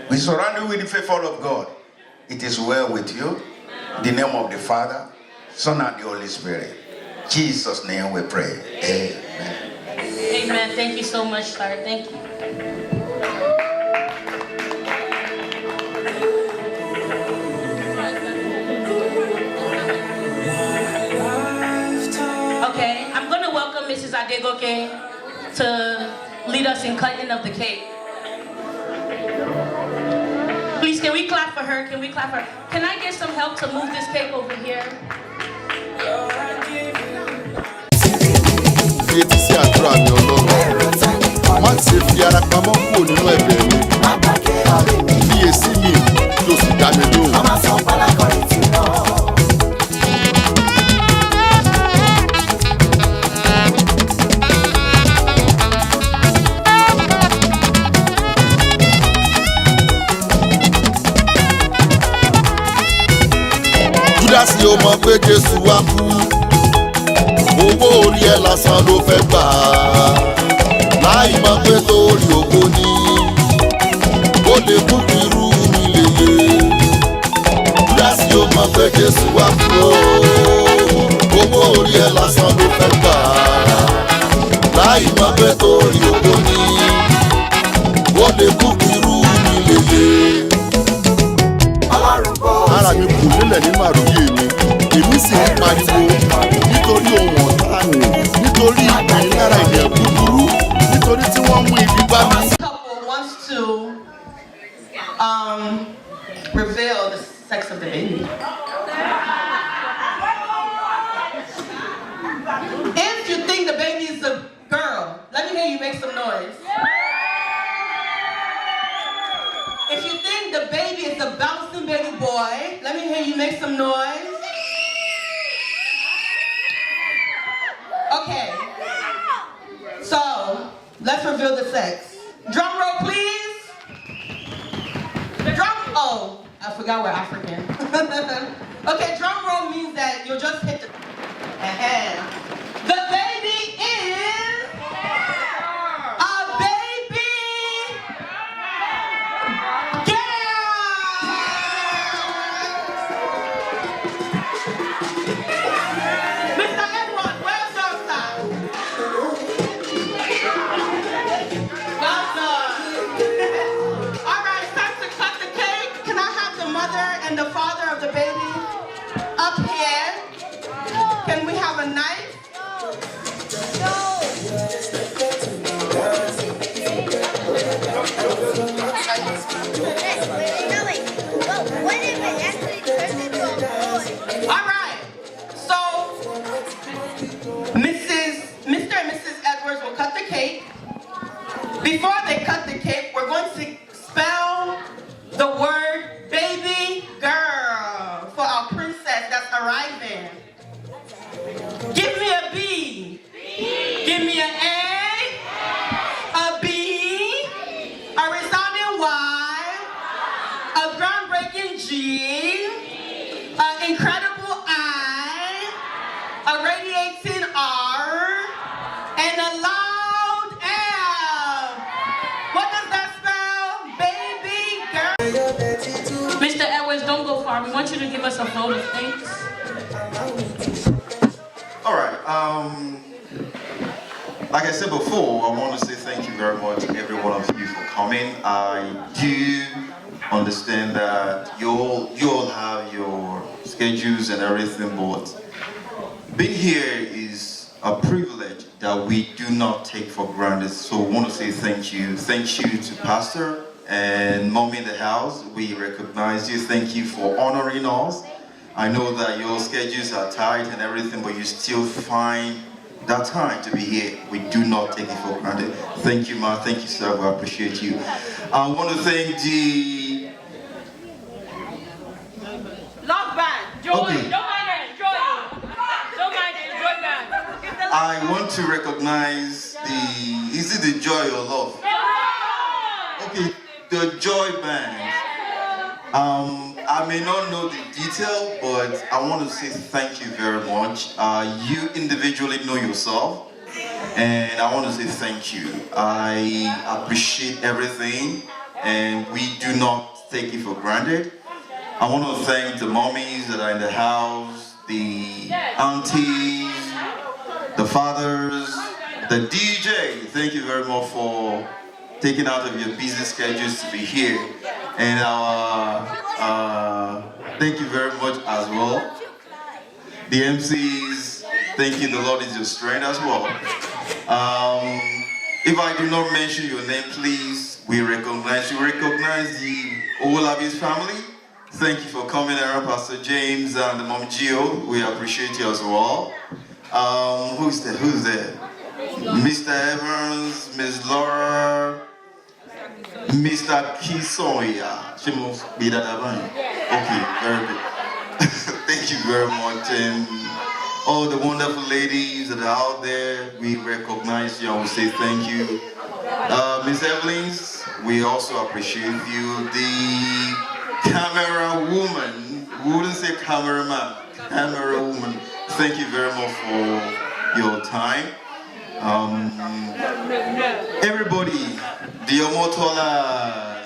We surround you with the favor of God. It is well with you. In the name of the Father, Son, and the Holy Spirit. In Jesus' name we pray. Amen. Amen. Thank you so much, sir. Thank you. Okay, I'm going to welcome Mrs. Adegoke to lead us in cutting of the cake. Please, can we clap for her? Can we clap for her? Can I get some help to move this cake over here? Sí àdúrà mi Ọlọ́run, má ṣe fi ara pamọ́ kúrò nínú ẹ̀bẹ̀ mi, fiyèsí mi kí o sì dá mi lóhùn. Júdásì ó mọ̀ pé Jésù wá kú, owó orí ẹ̀ lásán ló fẹ́ gbà á, láì mọ̀ pé torí ògo ni ó lè kú kí irú mi lè yé. Júdásì ó mọ̀ pé Jésù wá kú, owó orí ẹ̀ lásán ló fẹ́ gbà á, láì mọ̀ pé torí ògo ni ó lè kú kí irú mi lè yé. Ara mi kù nílẹ̀ nínú àròyé mi, èmi sì ń pariwo nítorí ohun ọ̀tá mi, nítorí ìpín lára ilẹ̀ búburú, nítorí tí wọ́n mú ibi bá mi. This couple wants to reveal the sex of the baby. If you think the baby is a girl, let me hear you make some noise. If you think the baby is a bouncing baby boy, let me hear you make some noise. Okay. So, let's reveal the sex. Drum roll, please. Oh, I forgot we're African. Okay, drum roll means that you'll just hit the head. The baby is a baby Mr. Edward, where's your side? Well done. All right, it's time to cut the cake. Can I have the mother and the father of the baby up here? Can we have a knife? All right. So, Mr. and Mrs. Edwards will cut the cake. Before they cut the cake, we're going to spell the word baby girl for our princess that's arriving. Give me a B. Give me an A, B, a resounding Y, a groundbreaking G, an incredible I, a radiating R, and a loud L. What does that spell? Baby girl. Mr. Edwards, don't go far. We want microphone of thanks. All right. Like I said before, I want to say thank you very much to every one of you for coming. I do understand that you all have your schedules and everything, but being here is a privilege that we do not take for granted. So I want to say thank you. Thank you to Pastor and Mommy in the house. We recognize you. Thank you for honoring us. I know that your schedules are tight and everything, but you still find that time to be here. We do not take it for granted. Thank you, ma. Thank you, sir. We appreciate you. I want to thank the Love band. Joy. Okay. Don't mind it. Joy. Don't mind it. Joy band. I want to recognize is it the Joy or Love? Okay, the Joy Band. I may not know the detail, but I want to say thank you very much. You individually know yourself, and I want to say thank you. I appreciate everything, and we do not take it for granted. I want to thank the mommies that are in the house, the aunties, the fathers, the DJ. Thank you very much for taking out of your busy schedules to be here. And thank you very much as well. The MCs, thank you. The Lord is your strength as well. If I do not mention your name, please, we recognize you. Recognize the Owolabi's family. Thank you for coming around, Pastor James and the Mom Gio. We appreciate you as well. Who's there? Who's there? Mr. Evans, Ms. Laura, Mr. Kisoya. She must be that Abani. Okay, very good. Thank you very much. And all the wonderful ladies that are out there, we recognize you and we say thank you. Ms. Evelyns, we also appreciate you. The camera woman, we wouldn't say cameraman, camera woman, thank you very much for your time. Everybody, the Omotola,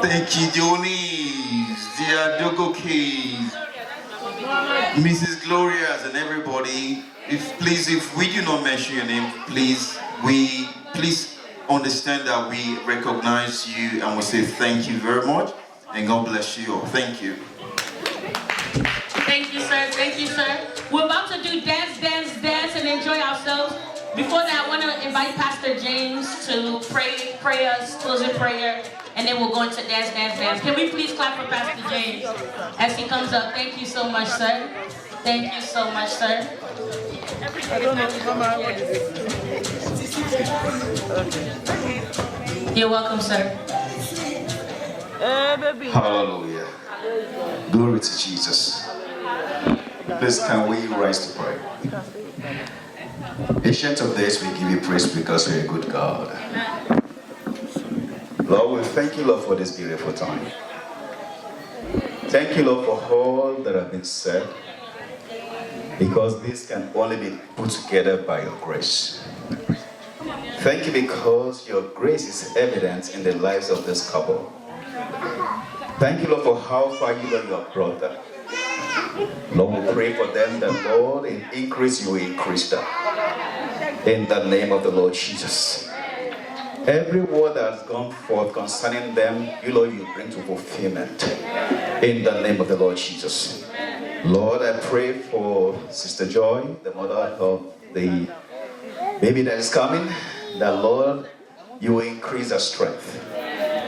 thank you, Dionis, the Adogo Keys, Mrs. Glorias, and everybody. If we do not mention your name, please understand that we recognize you and we say thank you very much, and God bless you all. Thank you. Thank you, sir. Thank you, sir. We're about to do dance, dance, dance, and enjoy ourselves. Before that, I want to invite Pastor James to pray us, closing prayer, and then we'll go into dance, dance, dance. Can we please clap for Pastor James as he comes up? Thank you so much, sir. Thank you so much, sir. I don't know, Mama, what is it? You're welcome, sir. Hallelujah. Glory to Jesus. Please, can we rise to pray? Ancient of days, we give you praise because you're a good God. Lord, we thank you, Lord, for this beautiful time. Thank you, Lord, for all that have been said, because this can only be put together by your grace. Thank you because your grace is evident in the lives of this couple. Thank you, Lord, for how far you have brought them. Lord, we pray for them that, Lord, in increase, you will increase them. In the name of the Lord Jesus. Every word that has gone forth concerning them, you, Lord, you bring to fulfillment. In the name of the Lord Jesus. Lord, I pray for Sister Joy, the mother of the baby that is coming, that, Lord, you will increase her strength.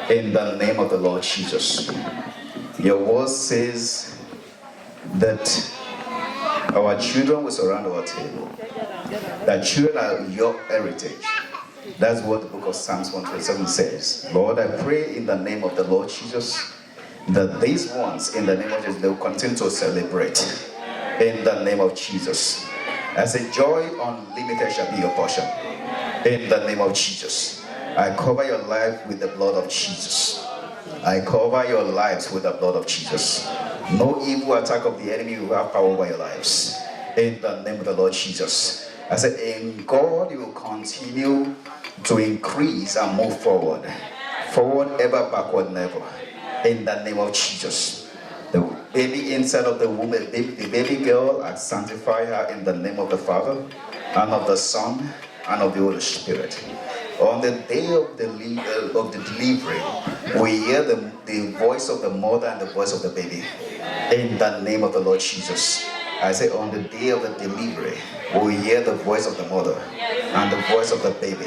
In the name of the Lord Jesus. Your word says that our children will surround our table. That children are your heritage. That's what the book of Psalms 127 says. Lord, I pray in the name of the Lord Jesus that these ones, in the name of Jesus, they will continue to celebrate. In the name of Jesus. As a joy unlimited shall be your portion. In the name of Jesus. I cover your life with the blood of Jesus. I cover your lives with the blood of Jesus. No evil attack of the enemy will have power over your lives. In the name of the Lord Jesus. I said, in God you will continue to increase and move forward. Forward ever, backward never. In the name of Jesus. baby inside of the womb, the baby girl, I sanctify her in the name of the Father, and of the Son, and of the Holy Spirit. On the day of the delivery, we hear the voice of the mother and the voice of the baby. In the name of the Lord Jesus. I say on the day of the delivery, we hear the voice of the mother and the voice of the baby.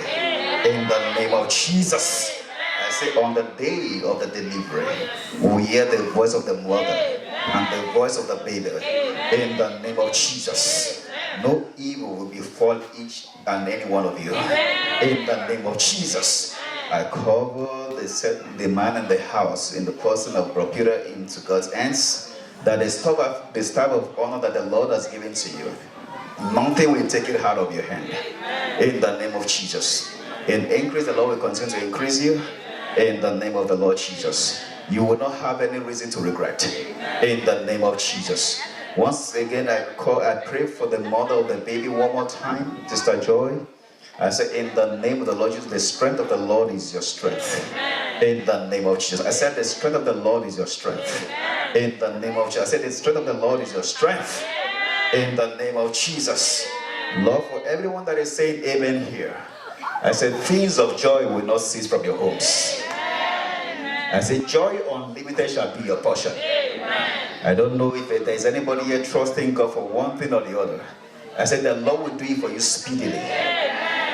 In the name of Jesus. I say on the day of the delivery, we hear the voice of the mother and the voice of the baby. In the name of Jesus. No evil will befall each and any one of you. In the name of Jesus. I cover the man in the house in the person of Bro Peter into God's hands, that the staff of honor that the Lord has given to you, nothing will take it out of your hand. In the name of Jesus. In increase, the Lord will continue to increase you. In the name of the Lord Jesus. You will not have any reason to regret. In the name of Jesus. Once again, I pray for the mother of the baby one more time, Sister Joy. I say, in the name of the Lord Jesus, the strength of the Lord is your strength. In the name of Jesus. I said, the strength of the Lord is your strength. In the name of Jesus. I said, the strength of the Lord is your strength. In the name of Jesus. Lord, for everyone that is saying amen here, I said, things of joy will not cease from your homes. I say, joy unlimited shall be your portion. I don't know if there is anybody here trusting God for one thing or the other. I said, the Lord will do it for you speedily.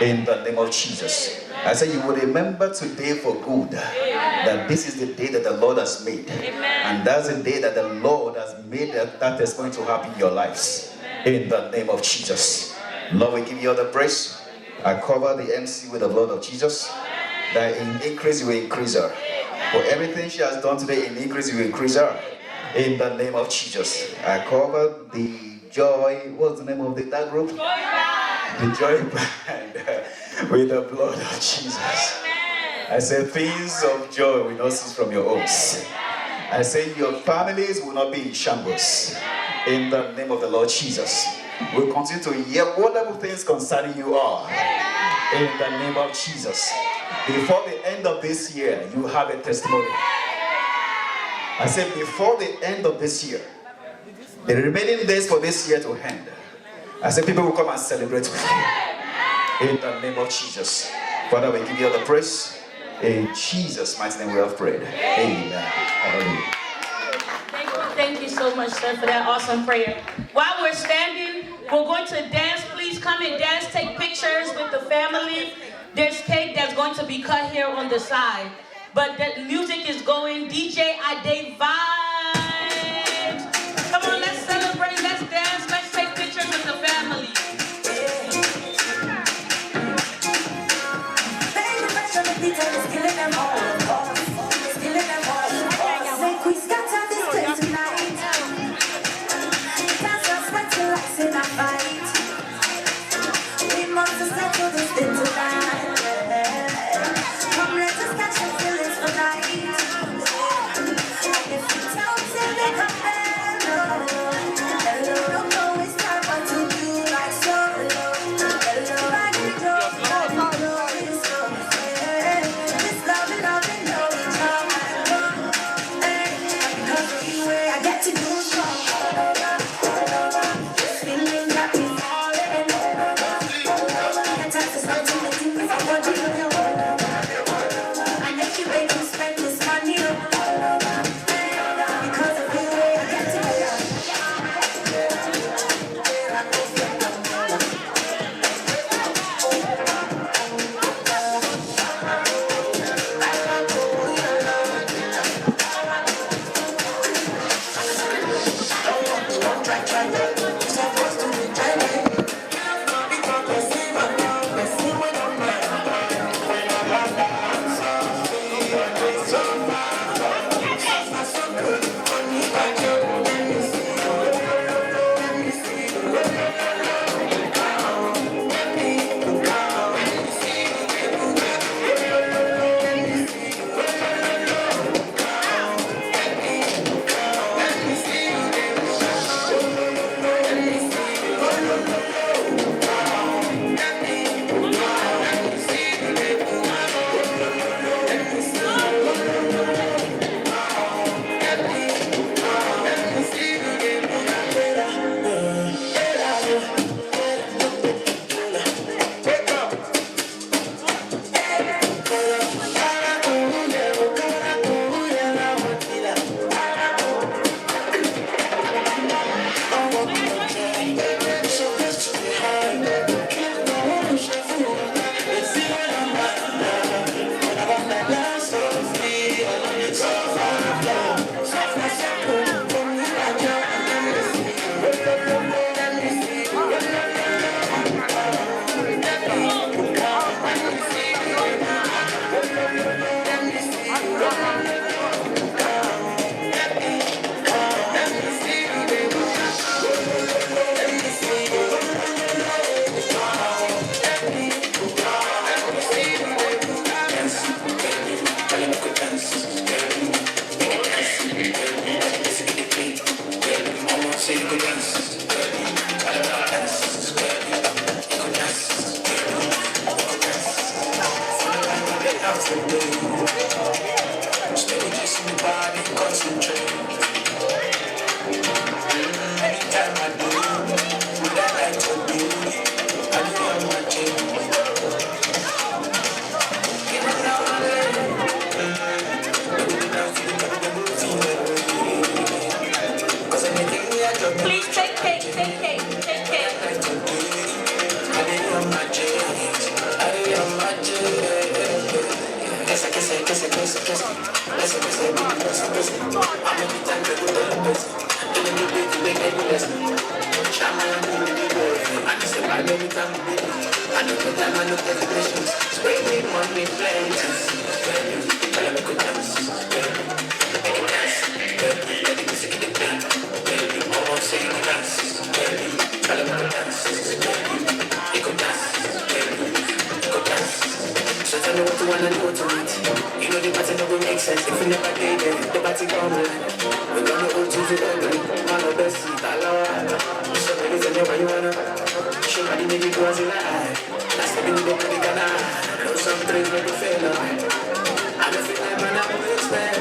In the name of Jesus. I said, you will remember today for good that this is the day that the Lord has made. And that's the day that the Lord has made that is going to happen in your lives. In the name of Jesus. Lord, we give you all the praise. I cover the MC with the blood of Jesus. That in increase, you will increase her. For everything she has done today, in increase, you will increase her. In the name of Jesus. I cover the Joy, what's the name of that group? The Joy Band with the blood of Jesus. I say things of joy will not cease from your homes. I say your families will not be in shambles. In the name of the Lord Jesus. We'll continue to hear whatever things concerning you are. In the name of Jesus. Before the end of this year, you have a testimony. I said before the end of this year, the remaining days for this year to end, I said people will come and celebrate with you. In the name of Jesus. Father, we give you all the praise. In Jesus' mighty name we have prayed. Amen. Hallelujah. Thank you so much, sir, for that awesome prayer. While we're standing, we're going to dance. Please come and dance. Take pictures with the family. There's cake that's going to be cut here on the side. But the music is going. DJ Ade vibes. Come on, let's celebrate. Let's dance. Let's take pictures with the family. Steady kissing the body, concentrate. Anytime I do, what I like to do, I do on my team. Please take cake, take cake, take cake. So tell me what you wanna do tonight. You know the party no go make sense if you never did it. The party come on. We gonna hold you to the ugly. Man of best seat, alawa. So maybe tell me what you wanna. Show me the nigga go as you like. Last time you know the canal. Know some things make you feel like. I don't feel like man I'm wasted.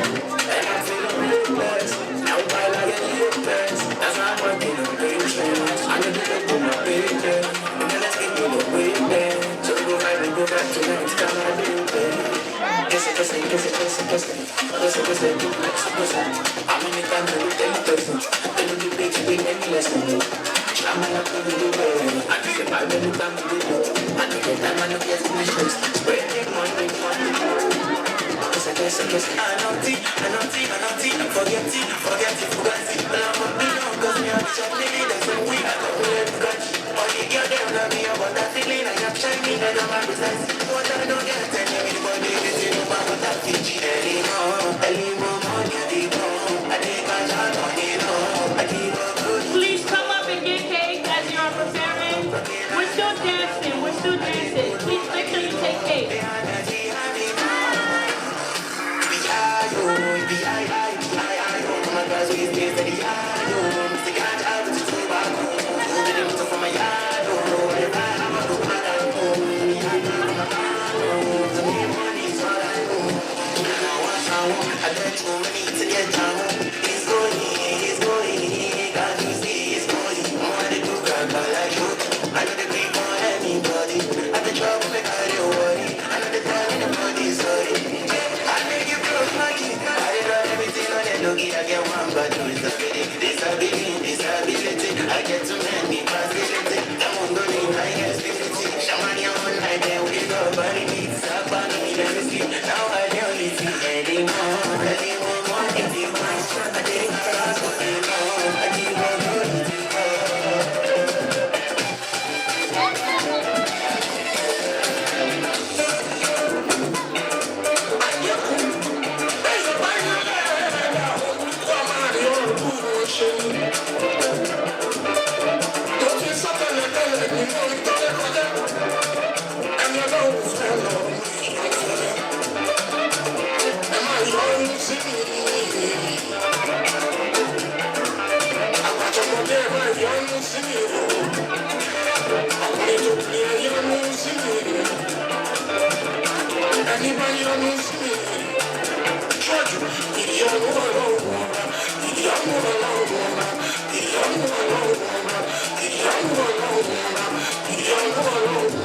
And I feel hopeless. Now I like a hopeless. That's why I'm working on patience. I know that I put my baby. And then let's get you the way there. So we go right and go back to next time I do it. Kiss it, kiss it, kiss it, kiss it, kiss it. Kiss it, kiss it, do it, kiss it. How many times do we tell you person? Then you do big, you big, make me listen. I'm not gonna do it. I do it by many times you do it. I do it time I know get missions. Spread big money, money. Kiss it, kiss it, kiss it. I know tea, I know tea, I know tea. I'm forgetting, forgetting, forgetting. But I'm a big on cause me on the shop, maybe that's when we are going to let go. All the girls they love me about that feeling. I am shining and I'm a business. What I don't get anybody is in my what I teach anymore. Anymore, anymore. I think I shall not know. I keep on good. Please come up and get cake as you are preparing. We're still dancing, we're still dancing. Please make sure you take cake. I don't too many to get down. He's going, God, you see, he's going. I want to do God, but like you. I know the grief for anybody. I've been trouble, make I don't worry. I know the time in the body, sorry. I make you broke my key. I did all everything on the lookie. I get one, but no disability. I get too many facility. I'm on the lane, I get stability. Shaman, you're on night, then we go, body needs up, body let me sleep. Now I don't need to anymore. Anybody that knows me, try to be young alone, be young alone, be young alone, be young alone, be young alone.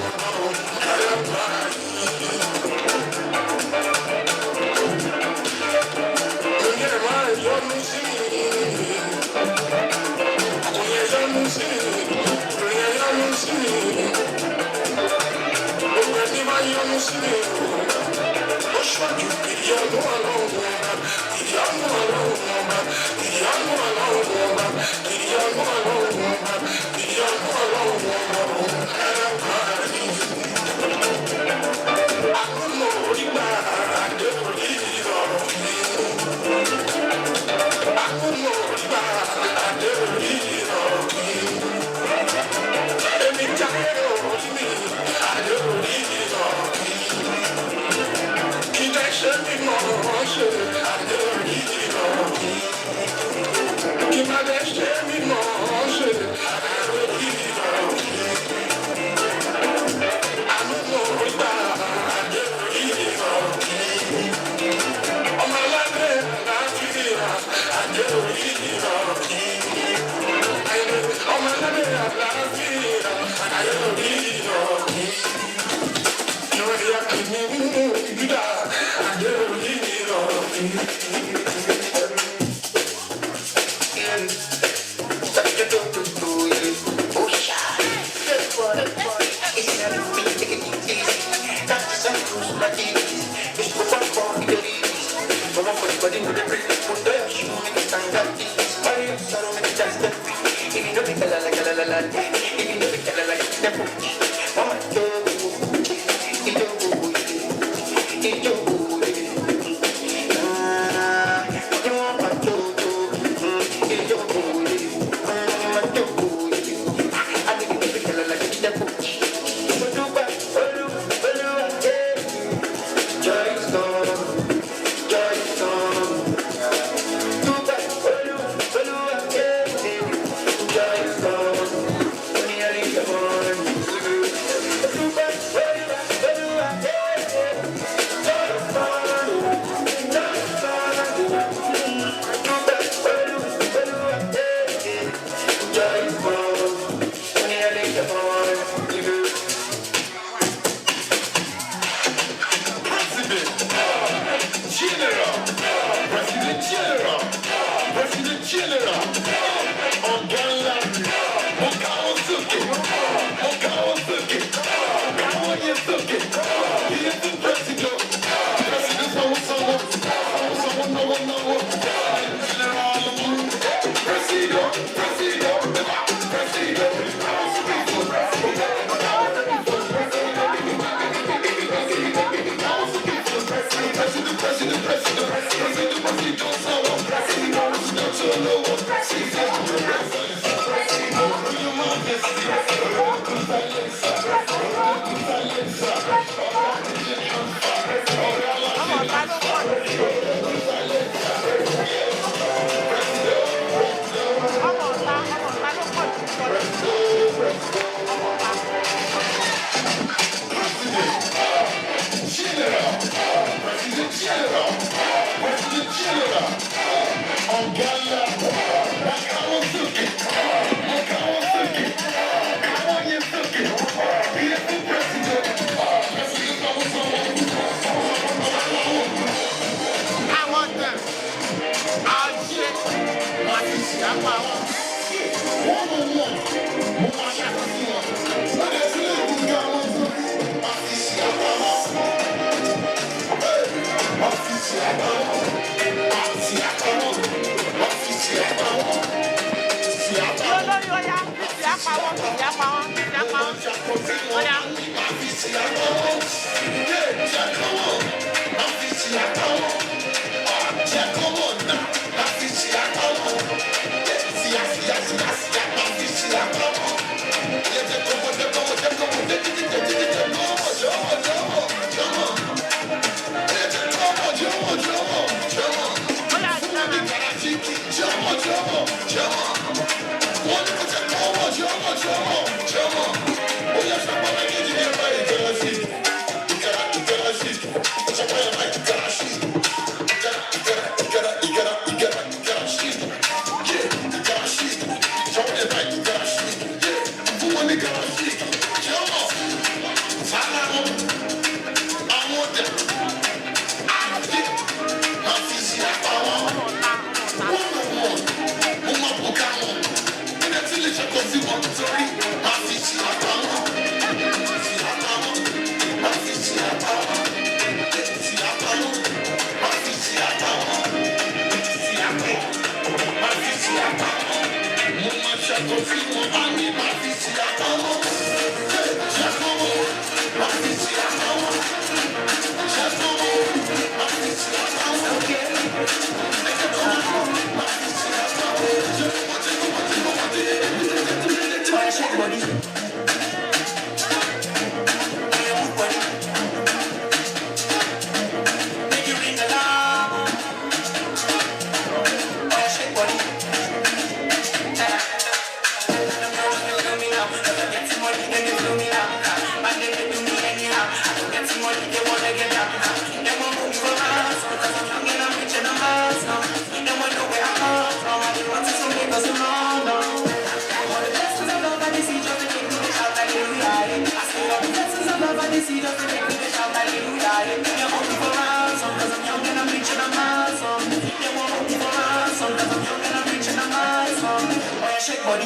Shake body.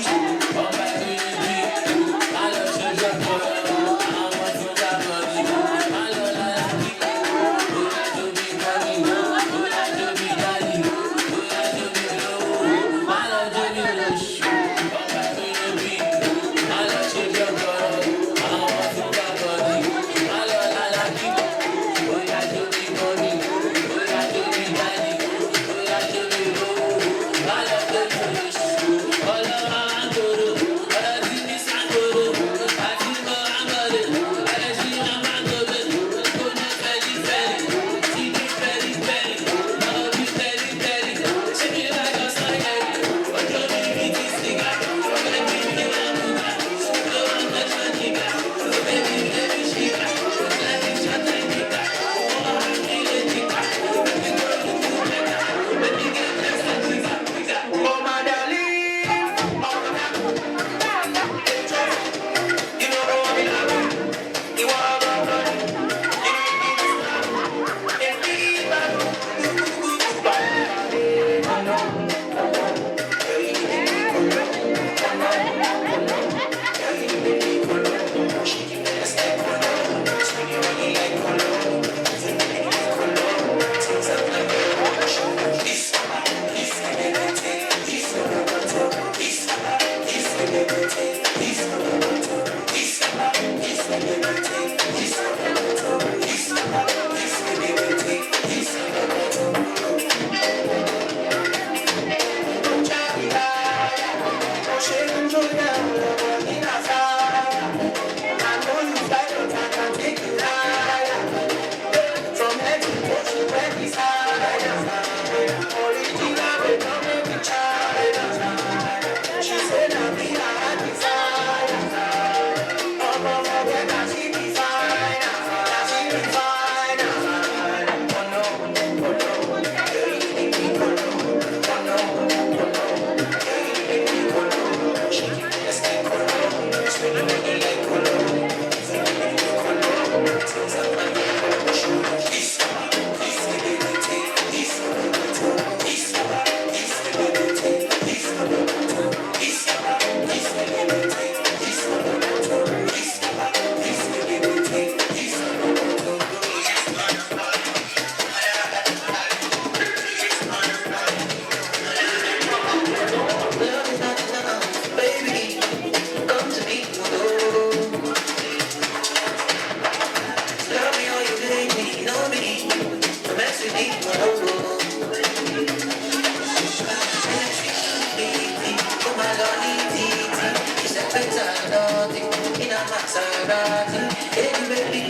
party. Baby, baby,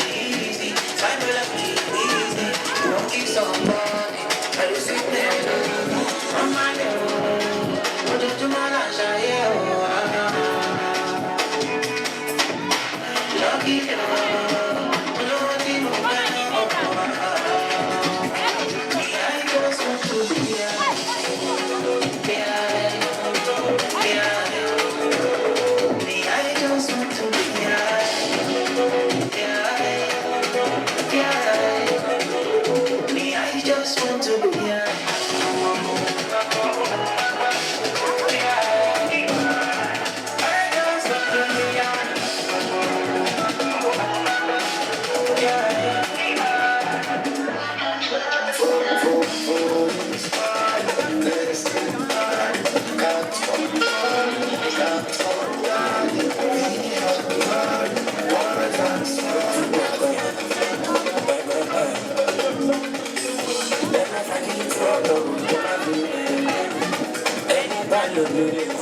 easy. Time will have me easy. You won't keep somebody. I just sit there. I'm my own. What did you want to say? Lucky girl. Anybody